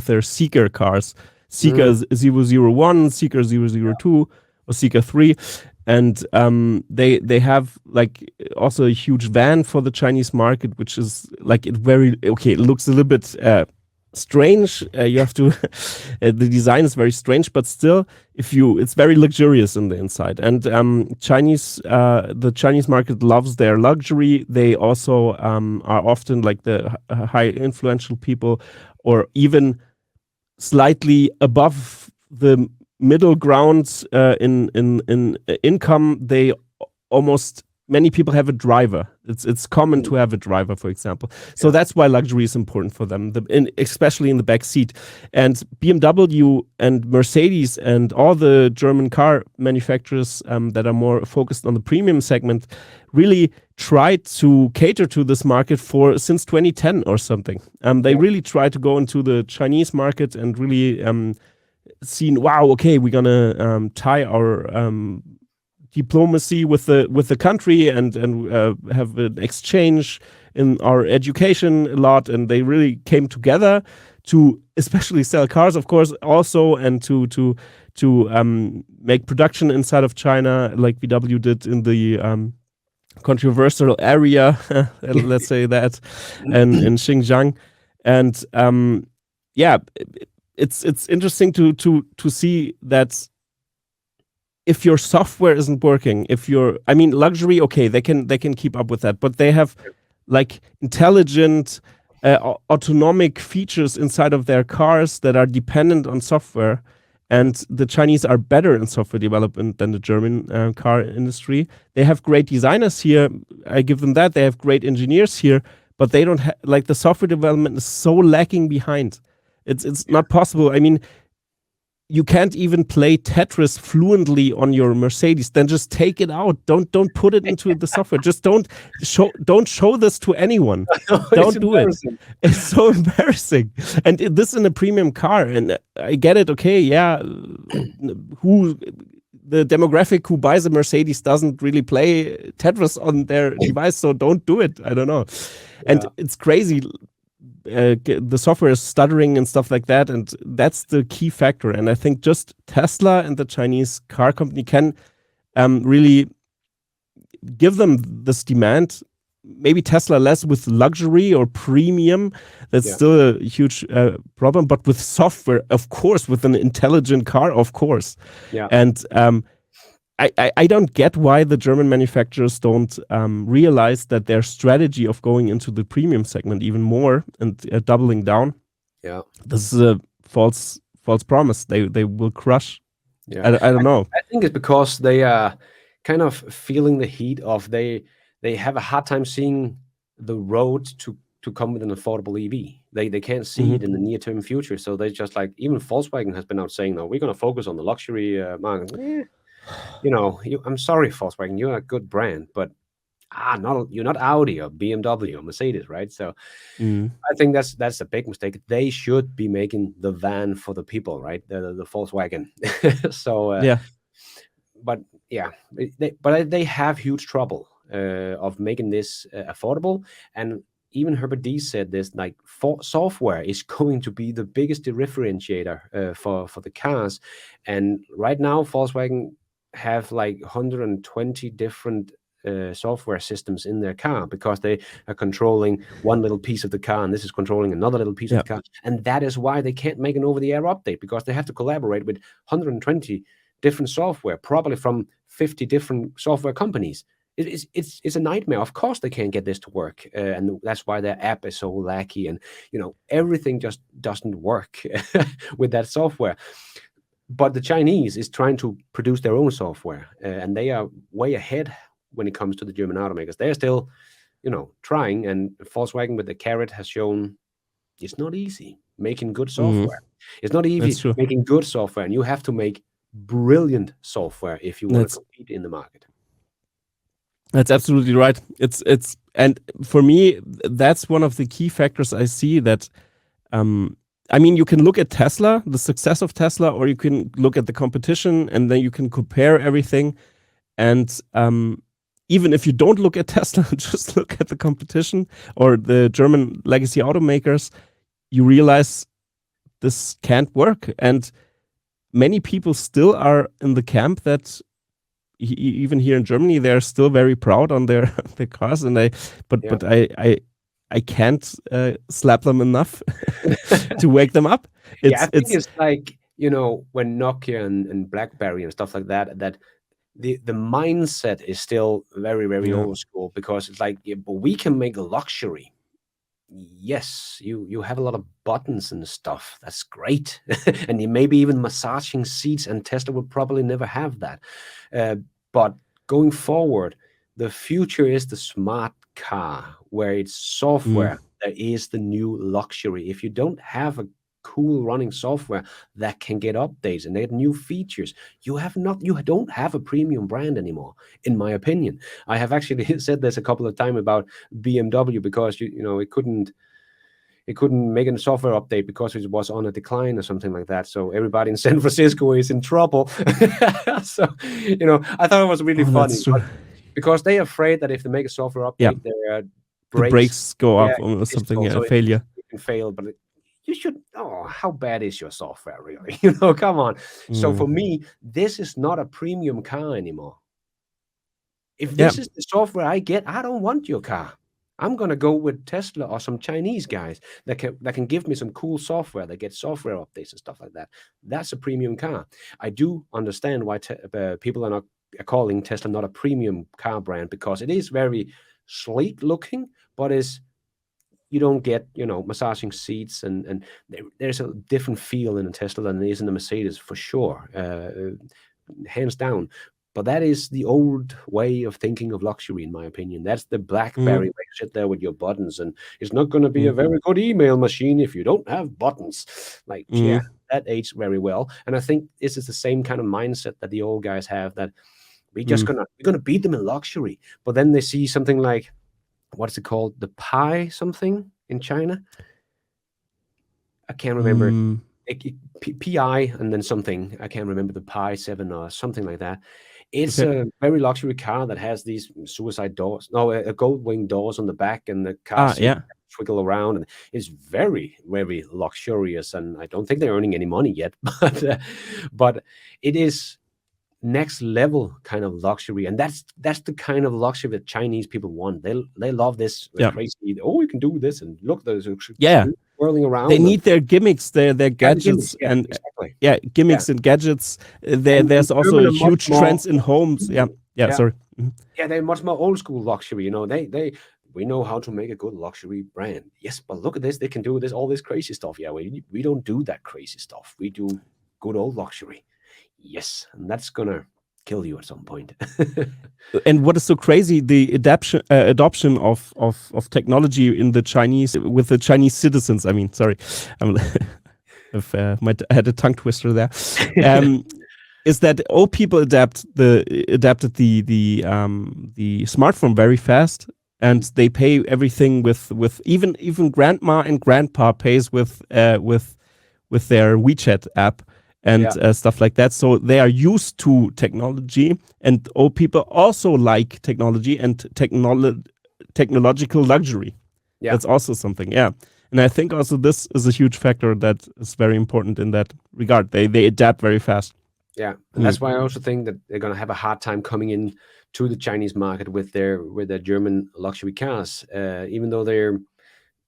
their Seeker cars, Seeker 001, Seeker 002, or Seeker 3. And they have like also a huge van for the Chinese market, which is like it looks a little bit strange. You have to the design is very strange, but still, it's very luxurious in the inside. And the Chinese market loves their luxury. They also are often like the high influential people, or even slightly above the middle ground in income. They many people have a driver. It's common to have a driver, for example. So that's why luxury is important for them, especially in the back seat. And BMW and Mercedes and all the German car manufacturers that are more focused on the premium segment really tried to cater to this market since 2010 or something. They really tried to go into the Chinese market and really seen, we're gonna tie our diplomacy with the country and have an exchange in our education a lot, and they really came together to especially sell cars, of course, also, and to make production inside of China like VW did in the controversial area, let's say that, and in Xinjiang. And it's interesting to see that if your software isn't working, luxury, okay, they can keep up with that, but they have like intelligent autonomic features inside of their cars that are dependent on software. And the Chinese are better in software development than the German car industry. They have great designers here. I give them that. They have great engineers here, but they don't the software development is so lacking behind. It's not possible. I mean, you can't even play Tetris fluently on your Mercedes. Then just take it out. Don't put it into the software. Just don't show this to anyone. Don't do it. It's so embarrassing. And this in a premium car. And I get it. Okay, yeah. the demographic who buys a Mercedes doesn't really play Tetris on their device, so don't do it. I don't know. And it's crazy. The software is stuttering and stuff like that, and that's the key factor. And I think just Tesla and the Chinese car company can really give them this demand. Maybe Tesla less with luxury or premium. That's still a huge problem. But with software, of course, with an intelligent car, of course. Yeah. And I don't get why the German manufacturers don't realize that their strategy of going into the premium segment even more and doubling down. Yeah. This is a false promise. They will crush. Yeah. I don't know. I think it's because they are kind of feeling the heat of they have a hard time seeing the road to come with an affordable EV. They can't see it in the near term future. So they just like, even Volkswagen has been out saying, no, we're going to focus on the luxury market. You know, I'm sorry, Volkswagen, you're a good brand, but you're not Audi or BMW or Mercedes, right? So I think that's a big mistake. They should be making the van for the people, right? The Volkswagen. So but yeah, they have huge trouble of making this affordable. And even Herbert D said this, like, software is going to be the biggest differentiator for the cars. And right now, Volkswagen have like 120 different software systems in their car, because they are controlling one little piece of the car, and this is controlling another little piece of the car. And that is why they can't make an over-the-air update, because they have to collaborate with 120 different software, probably from 50 different software companies. It's a nightmare. Of course they can't get this to work, and that's why their app is so laggy, and everything just doesn't work with that software. But the Chinese is trying to produce their own software, and they are way ahead when it comes to the German automakers. They're still, trying, and Volkswagen with the carrot has shown it's not easy making good software. It's not easy making good software, and you have to make brilliant software if you want to compete in the market. That's absolutely right. And for me, that's one of the key factors I see that, I mean, you can look at Tesla, the success of Tesla, or you can look at the competition, and then you can compare everything. And even if you don't look at Tesla, just look at the competition or the German legacy automakers, you realize this can't work. And many people still are in the camp that even here in Germany, they're still very proud on their cars, and I can't slap them enough to wake them up. I think it's like, when Nokia and BlackBerry and stuff like that the mindset is still very, very old school, because it's like, but we can make a luxury. Yes, you have a lot of buttons and stuff. That's great. And you maybe even massaging seats, and Tesla will probably never have that. But going forward, the future is the smart car, where it's software that is the new luxury. If you don't have a cool running software that can get updates and get new features, you don't have a premium brand anymore, in my opinion. I have actually said this a couple of times about BMW, because it couldn't make a software update because it was on a decline or something like that. So everybody in San Francisco is in trouble. So I thought it was really funny, because they're afraid that if they make a software update, their brakes go up or something, so failure. It can fail, but you should. How bad is your software really? Come on. So for me, this is not a premium car anymore. If this is the software I get, I don't want your car. I'm gonna go with Tesla or some Chinese guys that can give me some cool software, that gets software updates and stuff like that. That's a premium car. I do understand why people are not calling Tesla not a premium car brand, because it is very sleek looking, but you don't get massaging seats, and there's a different feel in a Tesla than there is in a Mercedes, for sure, hands down. But that is the old way of thinking of luxury, in my opinion. That's the BlackBerry where you sit there with your buttons, and it's not going to be a very good email machine if you don't have buttons. Like, that aged very well. And I think this is the same kind of mindset that the old guys have, that we're gonna beat them in luxury. But then they see something like, what's it called? The Pi something in China? I can't remember. PI and then something. I can't remember, the Pi 7 or something like that. It's Okay. a very luxury car that has these suicide doors, no, a gold wing doors on the back, and the car Ah, seat yeah. wiggle around, and it's very, very luxurious. And I don't think they're earning any money yet, but it is next level kind of luxury, and that's the kind of luxury that Chinese people want. They love this Yeah. crazy. Oh, you can do this, and look, there's Yeah. whirling They around. need their gimmicks, their gadgets, Yeah, and exactly. yeah, Yeah, gimmicks and gadgets. and There's also German a are much huge more. trends in homes. Yeah. Yeah, Sorry. Mhm. yeah, they're much more old school luxury. You know, we know how to make a good luxury brand. Yes, but look at this. They can do this, all this crazy stuff. Yeah, we don't do that crazy stuff. We do good old luxury. Yes, and that's gonna kill you at some point. And what is so crazy, the adoption of technology in the Chinese, with the Chinese citizens. I mean, sorry, I had a tongue twister there. Is that all people adapted the smartphone very fast, and they pay everything with even grandma and grandpa pays with their WeChat app and Yeah. stuff like that. So they are used to technology, and old people also like technology and technological luxury. Yeah. That's also something, yeah. And I think also this is a huge factor that is very important in that regard. They adapt very fast. Yeah, and that's why I also think that they're going to have a hard time coming in to the Chinese market with their German luxury cars, even though they're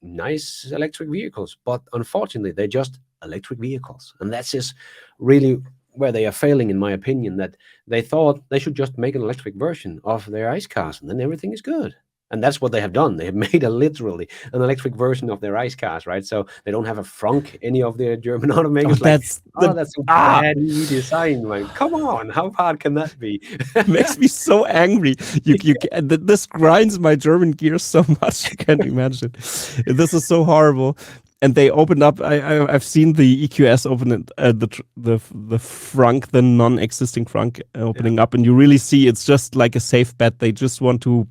nice electric vehicles. But unfortunately, they're just electric vehicles, and that's just really where they are failing, in my opinion. That they thought they should just make an electric version of their ICE cars, and then everything is good. And that's what they have done. They have made literally an electric version of their ICE cars, right? So they don't have a frunk, any of the German automakers. That's that's a bad easy design, man. Come on, how hard can that be? makes me so angry. This grinds my German gears so much. You can't imagine. This is so horrible. And they opened up. I've seen the EQS open it, the frunk, the non-existing frunk opening up, and you really see it's just like a safe bet. They just want to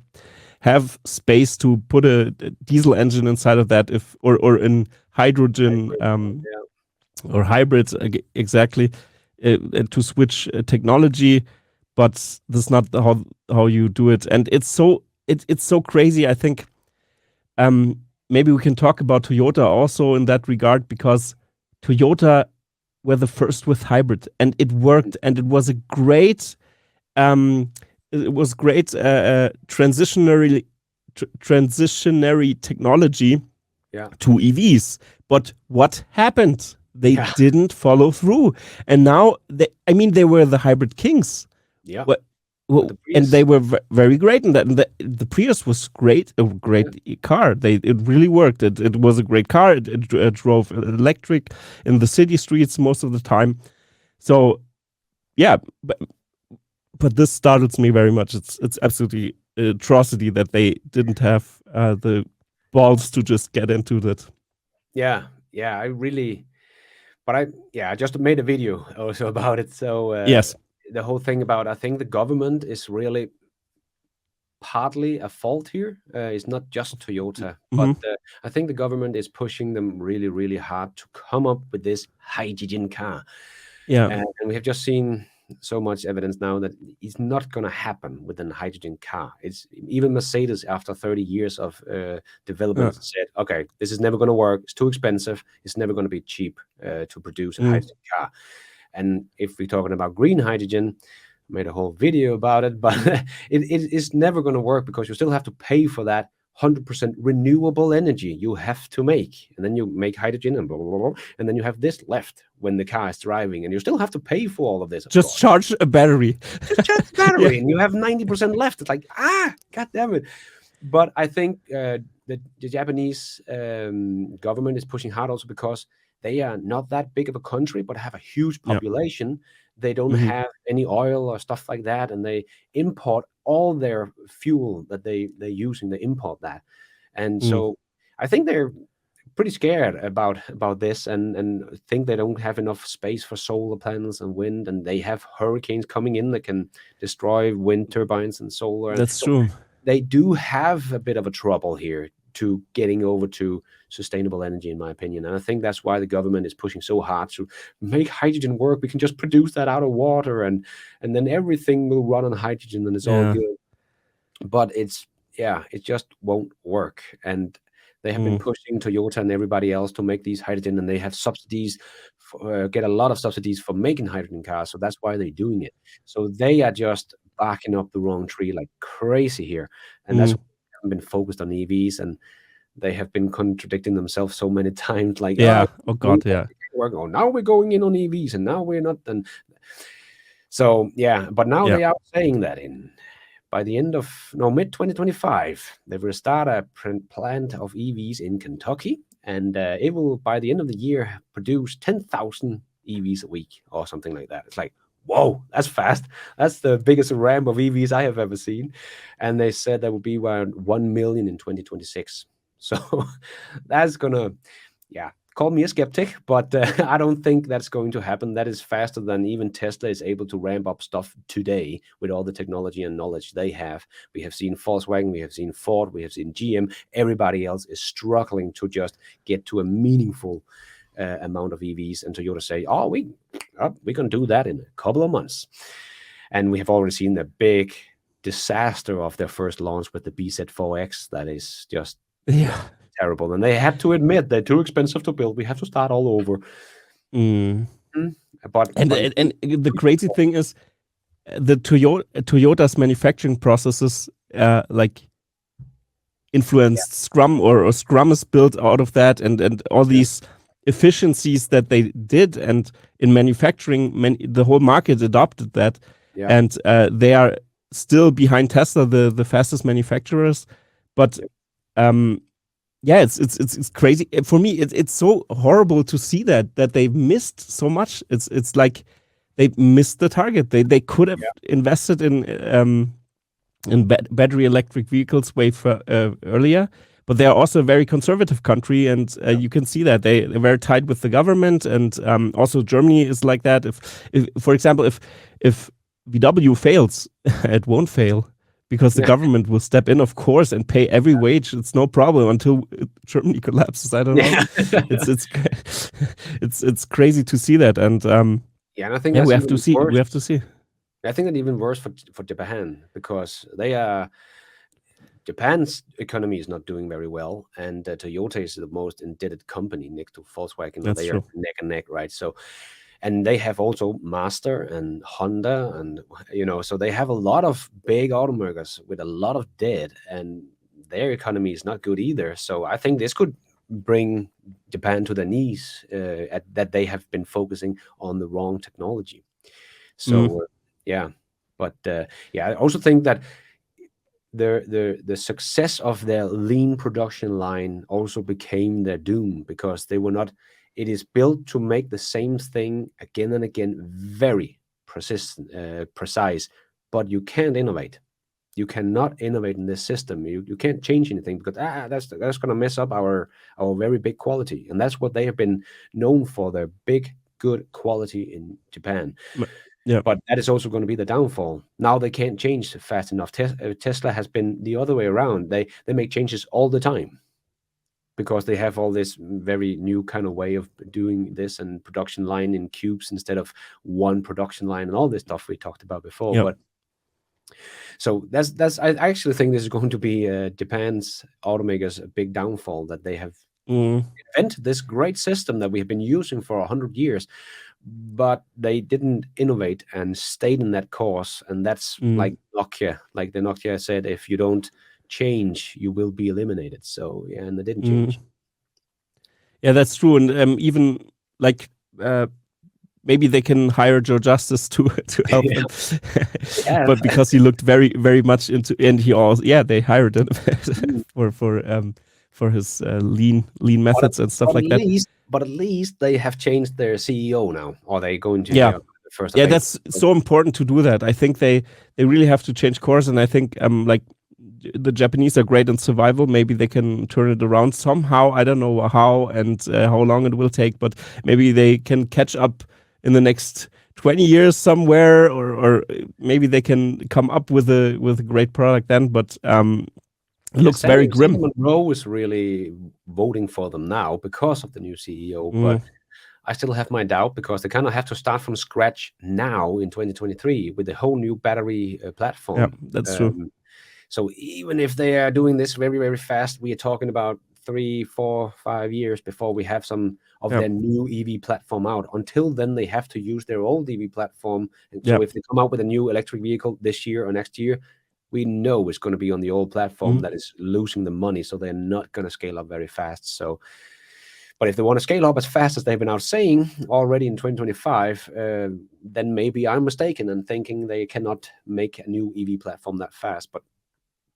have space to put a diesel engine inside of that, or in hydrogen or hybrid, exactly, to switch technology. But this is not how you do it, and it's so crazy. I think maybe we can talk about Toyota also in that regard, because Toyota were the first with hybrid, and it worked, and it was a great. Transitionary technology to EVs. But what happened? They didn't follow through, and now they were the hybrid kings. Yeah. And they were very great in that. And the Prius was great, a great car. It really worked. It was a great car. It drove electric in the city streets most of the time. So, yeah, but this startles me very much. It's absolutely atrocity that they didn't have the balls to just get into that. Yeah, I just made a video also about it. So yes, the whole thing about, I think the government is really partly a fault here. It's not just Toyota, but I think the government is pushing them really, really hard to come up with this hydrogen car. Yeah, and we have just seen so much evidence now that it's not going to happen with a hydrogen car. It's even Mercedes, after 30 years of development, said, okay, this is never going to work. It's too expensive. It's never going to be cheap to produce a hydrogen car. And if we're talking about green hydrogen, I made a whole video about it, but it is never going to work, because you still have to pay for that 100% renewable energy you have to make. And then you make hydrogen and blah, blah, blah, blah, and then you have this left when the car is driving, and you still have to pay for all of this. Just charge a battery. Just charge the battery, and you have 90% left. It's like, God damn it. But I think the Japanese government is pushing hard also because they are not that big of a country, but have a huge population. Yep. They don't have any oil or stuff like that, and they import all their fuel that they're using. They import that, and so I think they're pretty scared about this, and think they don't have enough space for solar panels and wind, and they have hurricanes coming in that can destroy wind turbines and solar. That's true. They do have a bit of a trouble here to getting over to sustainable energy, in my opinion. And I think that's why the government is pushing so hard to make hydrogen work. We can just produce that out of water, and then everything will run on hydrogen, and it's all Yeah. good. But it just won't work. And they have been pushing Toyota and everybody else to make these hydrogen, and they have subsidies, get a lot of subsidies for making hydrogen cars. So that's why they're doing it. So they are just barking up the wrong tree like crazy here, and that's why they haven't been focused on EVs, and they have been contradicting themselves so many times. Like, Yeah. Oh God. Yeah. now we're going in on EVs, and now we're not. And so but now they are saying that by the end of mid 2025, they will start a plant of EVs in Kentucky, and it will, by the end of the year, produce 10,000 EVs a week or something like that. It's like, whoa, that's fast. That's the biggest ramp of EVs I have ever seen. And they said there will be around 1 million in 2026. So that's gonna, call me a skeptic, but I don't think that's going to happen. That is faster than even Tesla is able to ramp up stuff today with all the technology and knowledge they have. We have seen Volkswagen, we have seen Ford, we have seen GM. Everybody else is struggling to just get to a meaningful amount of EVs, and Toyota say, we can do that in a couple of months. And we have already seen the big disaster of their first launch with the BZ4X. That is just terrible. And they had to admit they're too expensive to build. We have to start all over. But the crazy thing is, the Toyota's manufacturing processes like influenced Scrum, or Scrum is built out of that, and all these efficiencies that they did, and in manufacturing, the whole market adopted that, and they are still behind Tesla, the fastest manufacturers. But it's crazy for me. It's so horrible to see that they've missed so much. It's like they missed the target. They could have invested in battery electric vehicles way earlier. But they are also a very conservative country, and you can see that they're very tied with the government, and also Germany is like that. If for example, if VW fails, it won't fail, because the government will step in, of course, and pay every wage. It's no problem until Germany collapses. I don't know. It's crazy to see that, and and I think we have to see. We have to see. I think it's even worse for Japan, because Japan's economy is not doing very well, and Toyota is the most indebted company next to Volkswagen. That's they true. are neck and neck, right? So, and they have also Mazda and Honda, and so they have a lot of big automakers with a lot of debt, and their economy is not good either. So I think this could bring Japan to their knees, that they have been focusing on the wrong technology. So but I also think that the success of their lean production line also became their doom, because they were not. It is built to make the same thing again and again, very precise, but you can't innovate. You cannot innovate in this system. You can't change anything, because that's going to mess up our very big quality, and that's what they have been known for, their big good quality in Japan. But that is also going to be the downfall. Now they can't change fast enough. Tesla has been the other way around. They make changes all the time, because they have all this very new kind of way of doing this, and production line in cubes instead of one production line, and all this stuff we talked about before. But so that's I actually think this is going to be Japan's automakers' a big downfall, that they have invented this great system that we have been using for 100 years, but they didn't innovate and stayed in that course. And that's like Nokia, like the Nokia said, if you don't change, you will be eliminated. So and they didn't change. Yeah, that's true. And even like maybe they can hire Joe Justice to help them. But because he looked very, very much into, and he also they hired him for his lean methods and stuff like that. But at least they have changed their CEO now. Or they going to first? That's so important to do that. I think they really have to change course, and I think like the Japanese are great in survival. Maybe they can turn it around somehow. I don't know how and how long it will take, but maybe they can catch up in the next 20 years somewhere, or maybe they can come up with a great product then. But It looks very grim. Sam Monroe is really voting for them now because of the new CEO, but I still have my doubt because they kind of have to start from scratch now in 2023 with the whole new battery platform. Yeah, that's true. So even if they are doing this very, very fast, we are talking about 3, 4, 5 years before we have some of their new EV platform out. Until then, they have to use their old EV platform. And so if they come out with a new electric vehicle this year or next year, we know it's going to be on the old platform that is losing the money. So they're not going to scale up very fast. So, but if they want to scale up as fast as they've been out saying already in 2025, then maybe I'm mistaken and thinking they cannot make a new EV platform that fast. But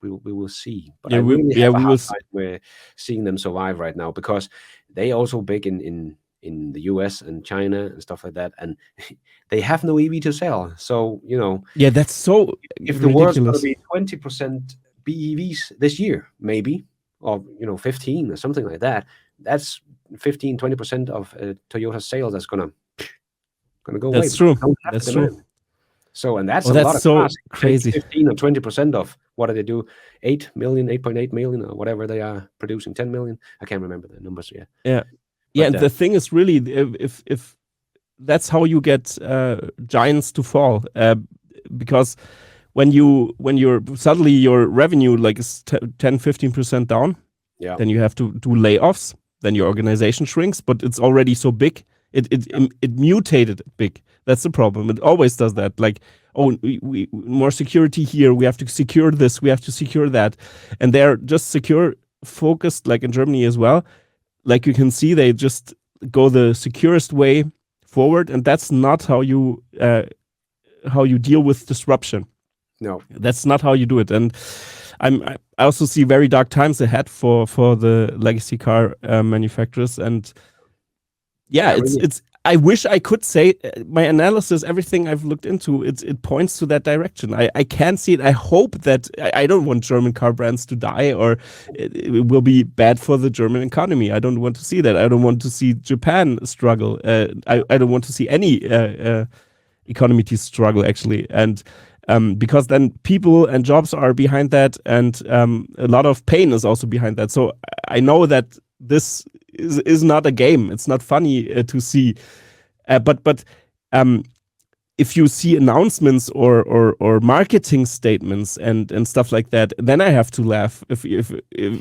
we will see. But I really have a hard time with seeing them survive right now because they also big in the US and China and stuff like that, and they have no EV to sell. So that's so if the world's going to be 20% BEVs this year, maybe, or 15 or something like that, that's 15-20% of Toyota's sales that's gonna go away. That's true. That's true. So, and that's a lot of cars. Crazy. 15 or 20% of what do they do? 8 million, 8.8 million, or whatever they are producing, 10 million. I can't remember the numbers yet. Yeah. Yeah, and the thing is really, if that's how you get giants to fall, because when you're suddenly your revenue like is 10-15% down, then you have to do layoffs, then your organization shrinks, but it's already so big, it mutated big. That's the problem. It always does that. Like, we more security here. We have to secure this. We have to secure that, and they're just secure focused, like in Germany as well. Like you can see, they just go the securest way forward, and that's not how you deal with disruption. No, that's not how you do it. And I also see very dark times ahead for the legacy car manufacturers. And it's I wish I could say my analysis, everything I've looked into, it points to that direction. I can see it. I hope that I don't want German car brands to die, or it will be bad for the German economy. I don't want to see that. I don't want to see Japan struggle. I don't want to see any economy to struggle, actually. And because then people and jobs are behind that, and a lot of pain is also behind that. So I know that this is not a game. It's not funny to see, but if you see announcements or marketing statements and stuff like that, then I have to laugh. If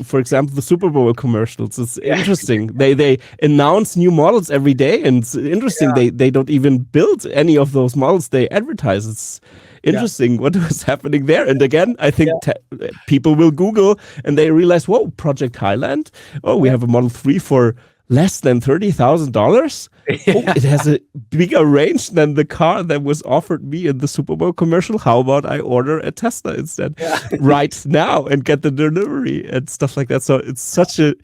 for example, the Super Bowl commercials, it's interesting. They announce new models every day, and it's interesting. They don't even build any of those models. They advertise. It's interesting what was happening there. And again, I think people will Google and they realize, whoa, Project Highland. Oh, we have a Model 3 for less than $30,000. Oh, it has a bigger range than the car that was offered me in the Super Bowl commercial. How about I order a Tesla instead right now and get the delivery and stuff like that? So it's such a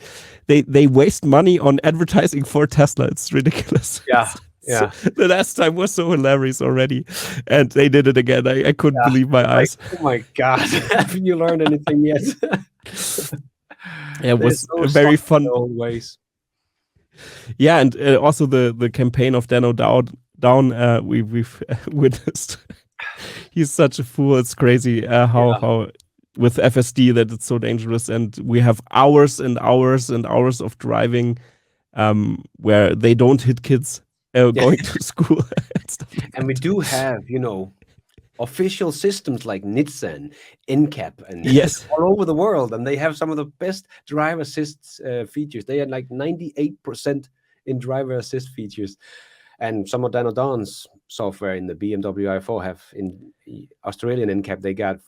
they waste money on advertising for Tesla. It's ridiculous. Yeah. Yeah, so the last time was so hilarious already, and they did it again. I couldn't believe my eyes. Oh my God! Haven't you learned anything yet? It was very fun. Always. Yeah, and also the campaign of Dano Down. We've witnessed. He's such a fool. It's crazy how with FSD that it's so dangerous, and we have hours and hours and hours of driving where they don't hit kids. Going to school and stuff like and we do have official systems like Nissan, NCAP, and all over the world, and they have some of the best driver assist features. They had like 98% in driver assist features, and some of Dano Dawn's software in the BMW i4 have in Australian NCAP they got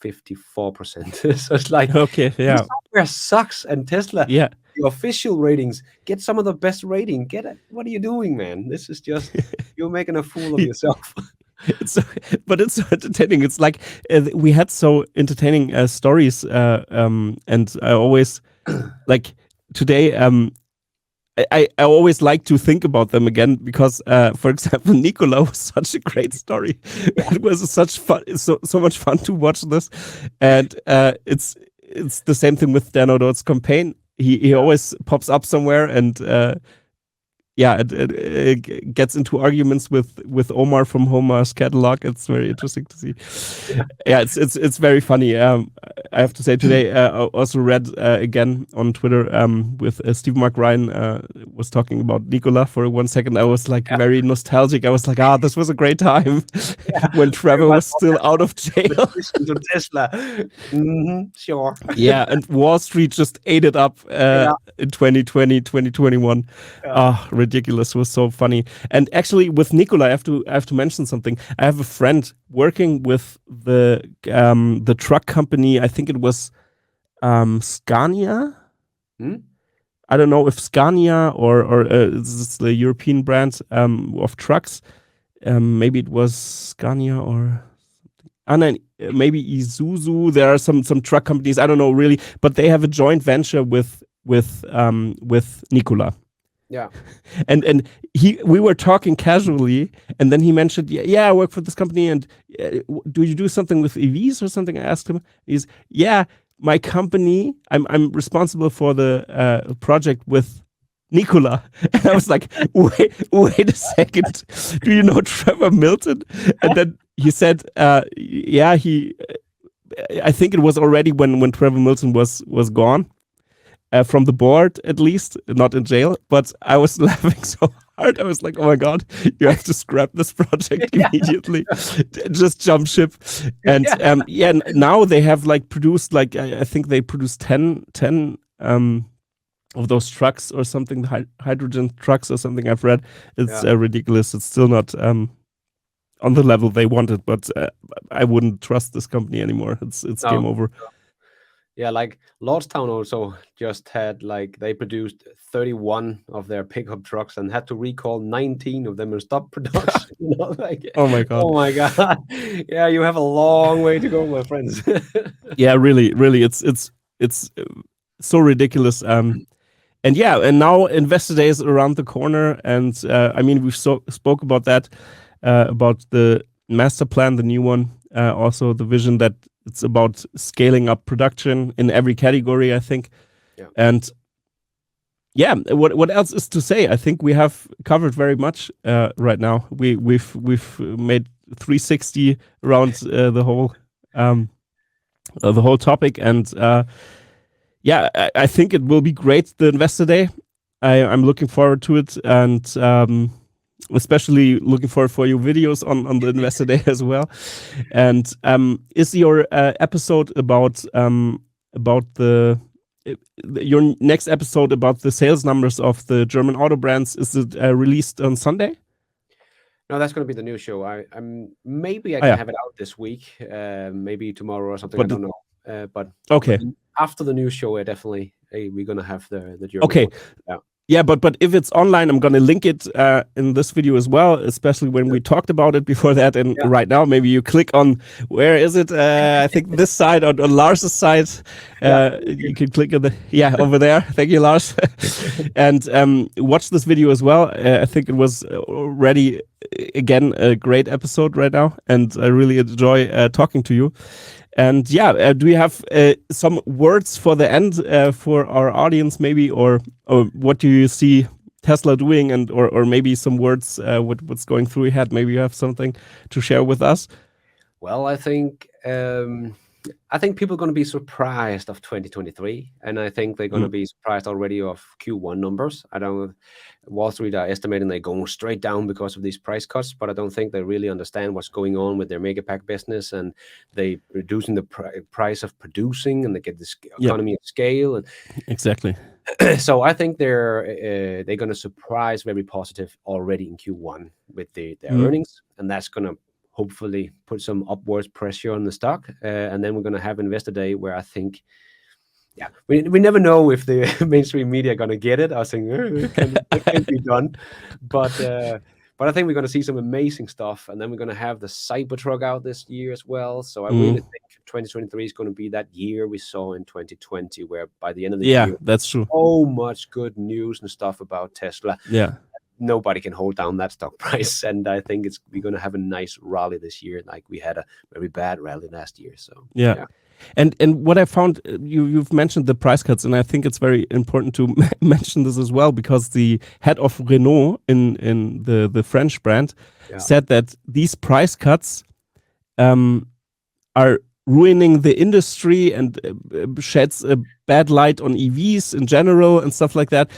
54%. So it's like the software sucks, and Tesla the official ratings get some of the best rating. What are you doing, man? This is just you're making a fool of yourself. But it's so entertaining. It's like we had so entertaining stories, and I always like today. I always like to think about them again because, for example, Nicola was such a great story. It was such fun, so much fun to watch this, and it's the same thing with Dano Down's campaign. He always pops up somewhere, and it gets into arguments with Omar from Homer's catalog. It's very interesting to see. Yeah, it's very funny. I have to say today, I also read again on Twitter with Steve Mark Ryan was talking about Nikola for 1 second. I was like very nostalgic. I was like, this was a great time when Trevor was still out of jail. To Tesla. Sure. Yeah, and Wall Street just ate it up in 2020, 2021. Ridiculous. It was so funny. And actually with Nikola, I have to mention something. I have a friend working with the truck company. I think it was Scania. I don't know if Scania or it's the European brand of trucks. Maybe it was Scania or maybe Isuzu. There are some truck companies. I don't know really, but they have a joint venture with Nikola. Yeah. And we were talking casually, and then he mentioned, I work for this company, and do you do something with EVs or something? I asked him. He's, my company, I'm responsible for the project with Nikola. And I was like, wait a second. Do you know Trevor Milton? And then he said, I think it was already when Trevor Milton was gone. From the board, at least, not in jail. But I was laughing so hard. I was like, oh my God, you have to scrap this project immediately. Just jump ship. And now they have produced I think they produced 10 of those trucks or something, hydrogen trucks or something I've read. It's ridiculous. It's still not on the level they wanted, but I wouldn't trust this company anymore. It's game over. Yeah, like Lordstown also just had they produced 31 of their pickup trucks and had to recall 19 of them and stop production. Oh my God. Yeah, you have a long way to go, my friends. Yeah, really, it's so ridiculous. And now Investor Day is around the corner, and we spoke about that, about the master plan, the new one, also the vision that it's about scaling up production in every category, I think. Yeah. And what else is to say? I think we have covered very much right now. We've made 360 around the whole topic, and I think it will be great, the Investor Day. I'm looking forward to it, and especially looking forward for your videos on the Investor Day as well. And is your episode about your next episode about the sales numbers of the German auto brands, is it released on Sunday? No, that's going to be the new show. Maybe I can have it out this week, maybe tomorrow or something. I don't know. But okay, after the new show, definitely we're going to have the German. Okay. One. Yeah, but if it's online, I'm going to link it in this video as well, especially when we talked about it before that. And right now, maybe you click on, where is it? I think this side, on Lars's side. You can click on over there. Thank you, Lars. And watch this video as well. I think it was already, again, a great episode right now. And I really enjoy talking to you. And do we have some words for the end for our audience, maybe, or what do you see Tesla doing, and or maybe some words what's going through your head? Maybe you have something to share with us. Well, I think people are going to be surprised of 2023, and I think they're going to be surprised already of Q1 numbers. Wall Street are estimating they're going straight down because of these price cuts, but I don't think they really understand what's going on with their megapack business, and they reducing the price of producing, and they get this economy of scale. And exactly. So I think they're going to surprise very positive already in Q1 with their earnings, and that's going to hopefully put some upwards pressure on the stock. And then we're going to have Investor Day, where I think, we never know if the mainstream media are going to get it. I was saying it can be done. But I think we're going to see some amazing stuff. And then we're going to have the Cybertruck out this year as well. So I really think 2023 is going to be that year we saw in 2020, where by the end of the year, that's true. So much good news and stuff about Tesla. Yeah. Nobody can hold down that stock price, and I think we're going to have a nice rally this year, like we had a very bad rally last year. So And what I found, you've mentioned the price cuts, and I think it's very important to mention this as well, because the head of Renault in the French brand said that these price cuts are ruining the industry and sheds a bad light on EVs in general and stuff like that,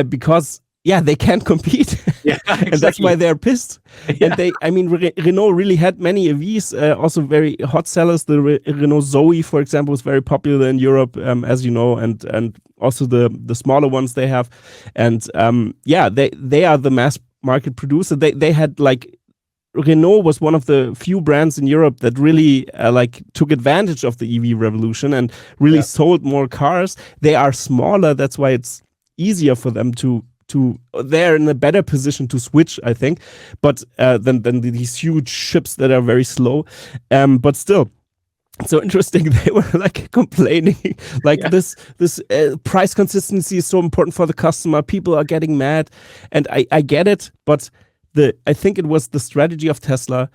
because they can't compete. Exactly. And that's why they're pissed. And Renault really had many EVs, also very hot sellers. The Renault Zoe, for example, was very popular in Europe, as you know, and also the smaller ones they have. And they are the mass market producer. They had Renault was one of the few brands in Europe that really took advantage of the EV revolution and really sold more cars. They are smaller, that's why it's easier for them to they're in a better position to switch, I think, but than these huge ships that are very slow. But still, it's so interesting. They were complaining, this price consistency is so important for the customer. People are getting mad, and I get it, but I think it was the strategy of Tesla,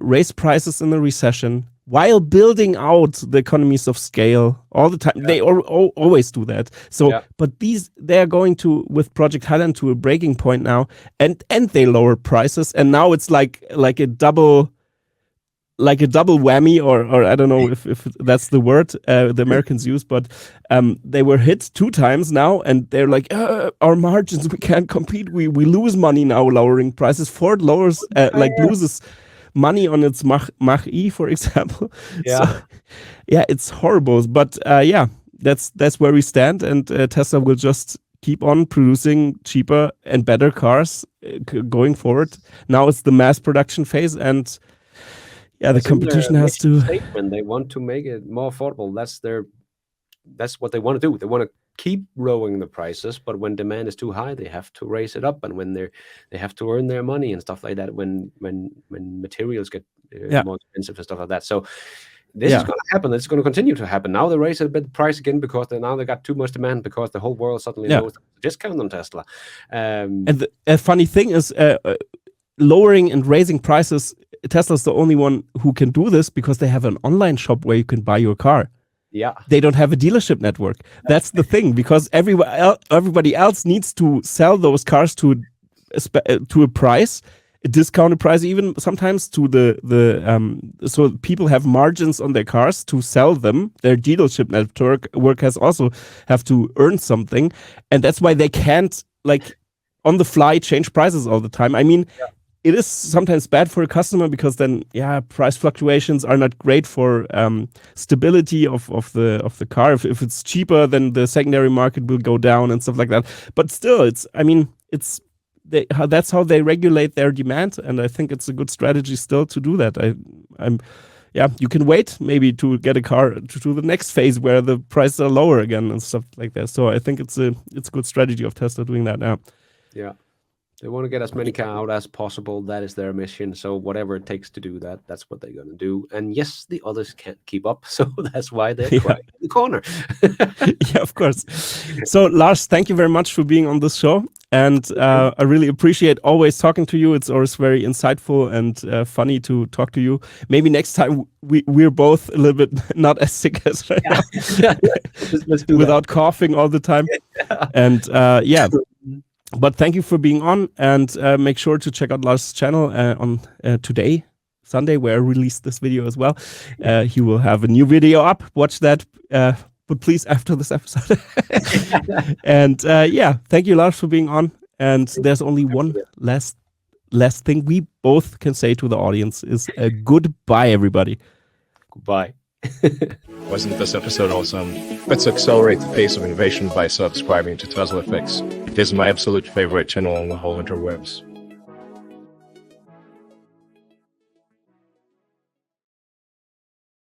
raise prices in the recession while building out the economies of scale all the time. They always do that. So, but they're going to, with Project Highland, to a breaking point now, and they lower prices, and now it's like a double whammy, or I don't know if that's the word the Americans use, but they were hit 2 times now, and they're like, our margins, we can't compete, we lose money now lowering prices. Ford loses money on its Mach-E, for example. So, it's horrible, but that's where we stand, and Tesla will just keep on producing cheaper and better cars going forward. Now it's the mass production phase, and the competition has to. When they want to make it more affordable, that's what they want to do. They want to keep lowering the prices, but when demand is too high, they have to raise it up, and when they have to earn their money and stuff like that. When materials get more expensive and stuff like that. So this is going to happen. It's going to continue to happen. Now they raise a bit the price again because they got too much demand, because the whole world suddenly knows to discount on Tesla. And the funny thing is, lowering and raising prices, Tesla's the only one who can do this because they have an online shop where you can buy your car. Yeah, they don't have a dealership network. That's the thing, because everybody else needs to sell those cars to a price, a discounted price, even sometimes to so people have margins on their cars to sell them. Their dealership network has also have to earn something, and that's why they can't on the fly change prices all the time. I mean. It is sometimes bad for a customer, because then price fluctuations are not great for stability of the car. If it's cheaper, then the secondary market will go down and stuff like that. But still, that's how they regulate their demand, and I think it's a good strategy still to do that. You can wait maybe to get a car to the next phase where the prices are lower again and stuff like that. So I think it's a good strategy of Tesla doing that now. Yeah. They want to get as many cars out as possible. That is their mission. So whatever it takes to do that, that's what they're going to do. And yes, the others can't keep up. So that's why they're crying in the corner. Yeah, of course. So Lars, thank you very much for being on this show. And I really appreciate always talking to you. It's always very insightful and funny to talk to you. Maybe next time we're both a little bit not as sick as right now. Let's do without coughing all the time. And but thank you for being on, and make sure to check out Lars' channel on today, Sunday, where I released this video as well. He will have a new video up. Watch that, but please after this episode. And thank you, Lars, for being on. And there's only one last thing we both can say to the audience is goodbye, everybody. Goodbye. Wasn't this episode awesome? Let's accelerate the pace of innovation by subscribing to Tesla Fix. It is my absolute favorite channel on the whole interwebs.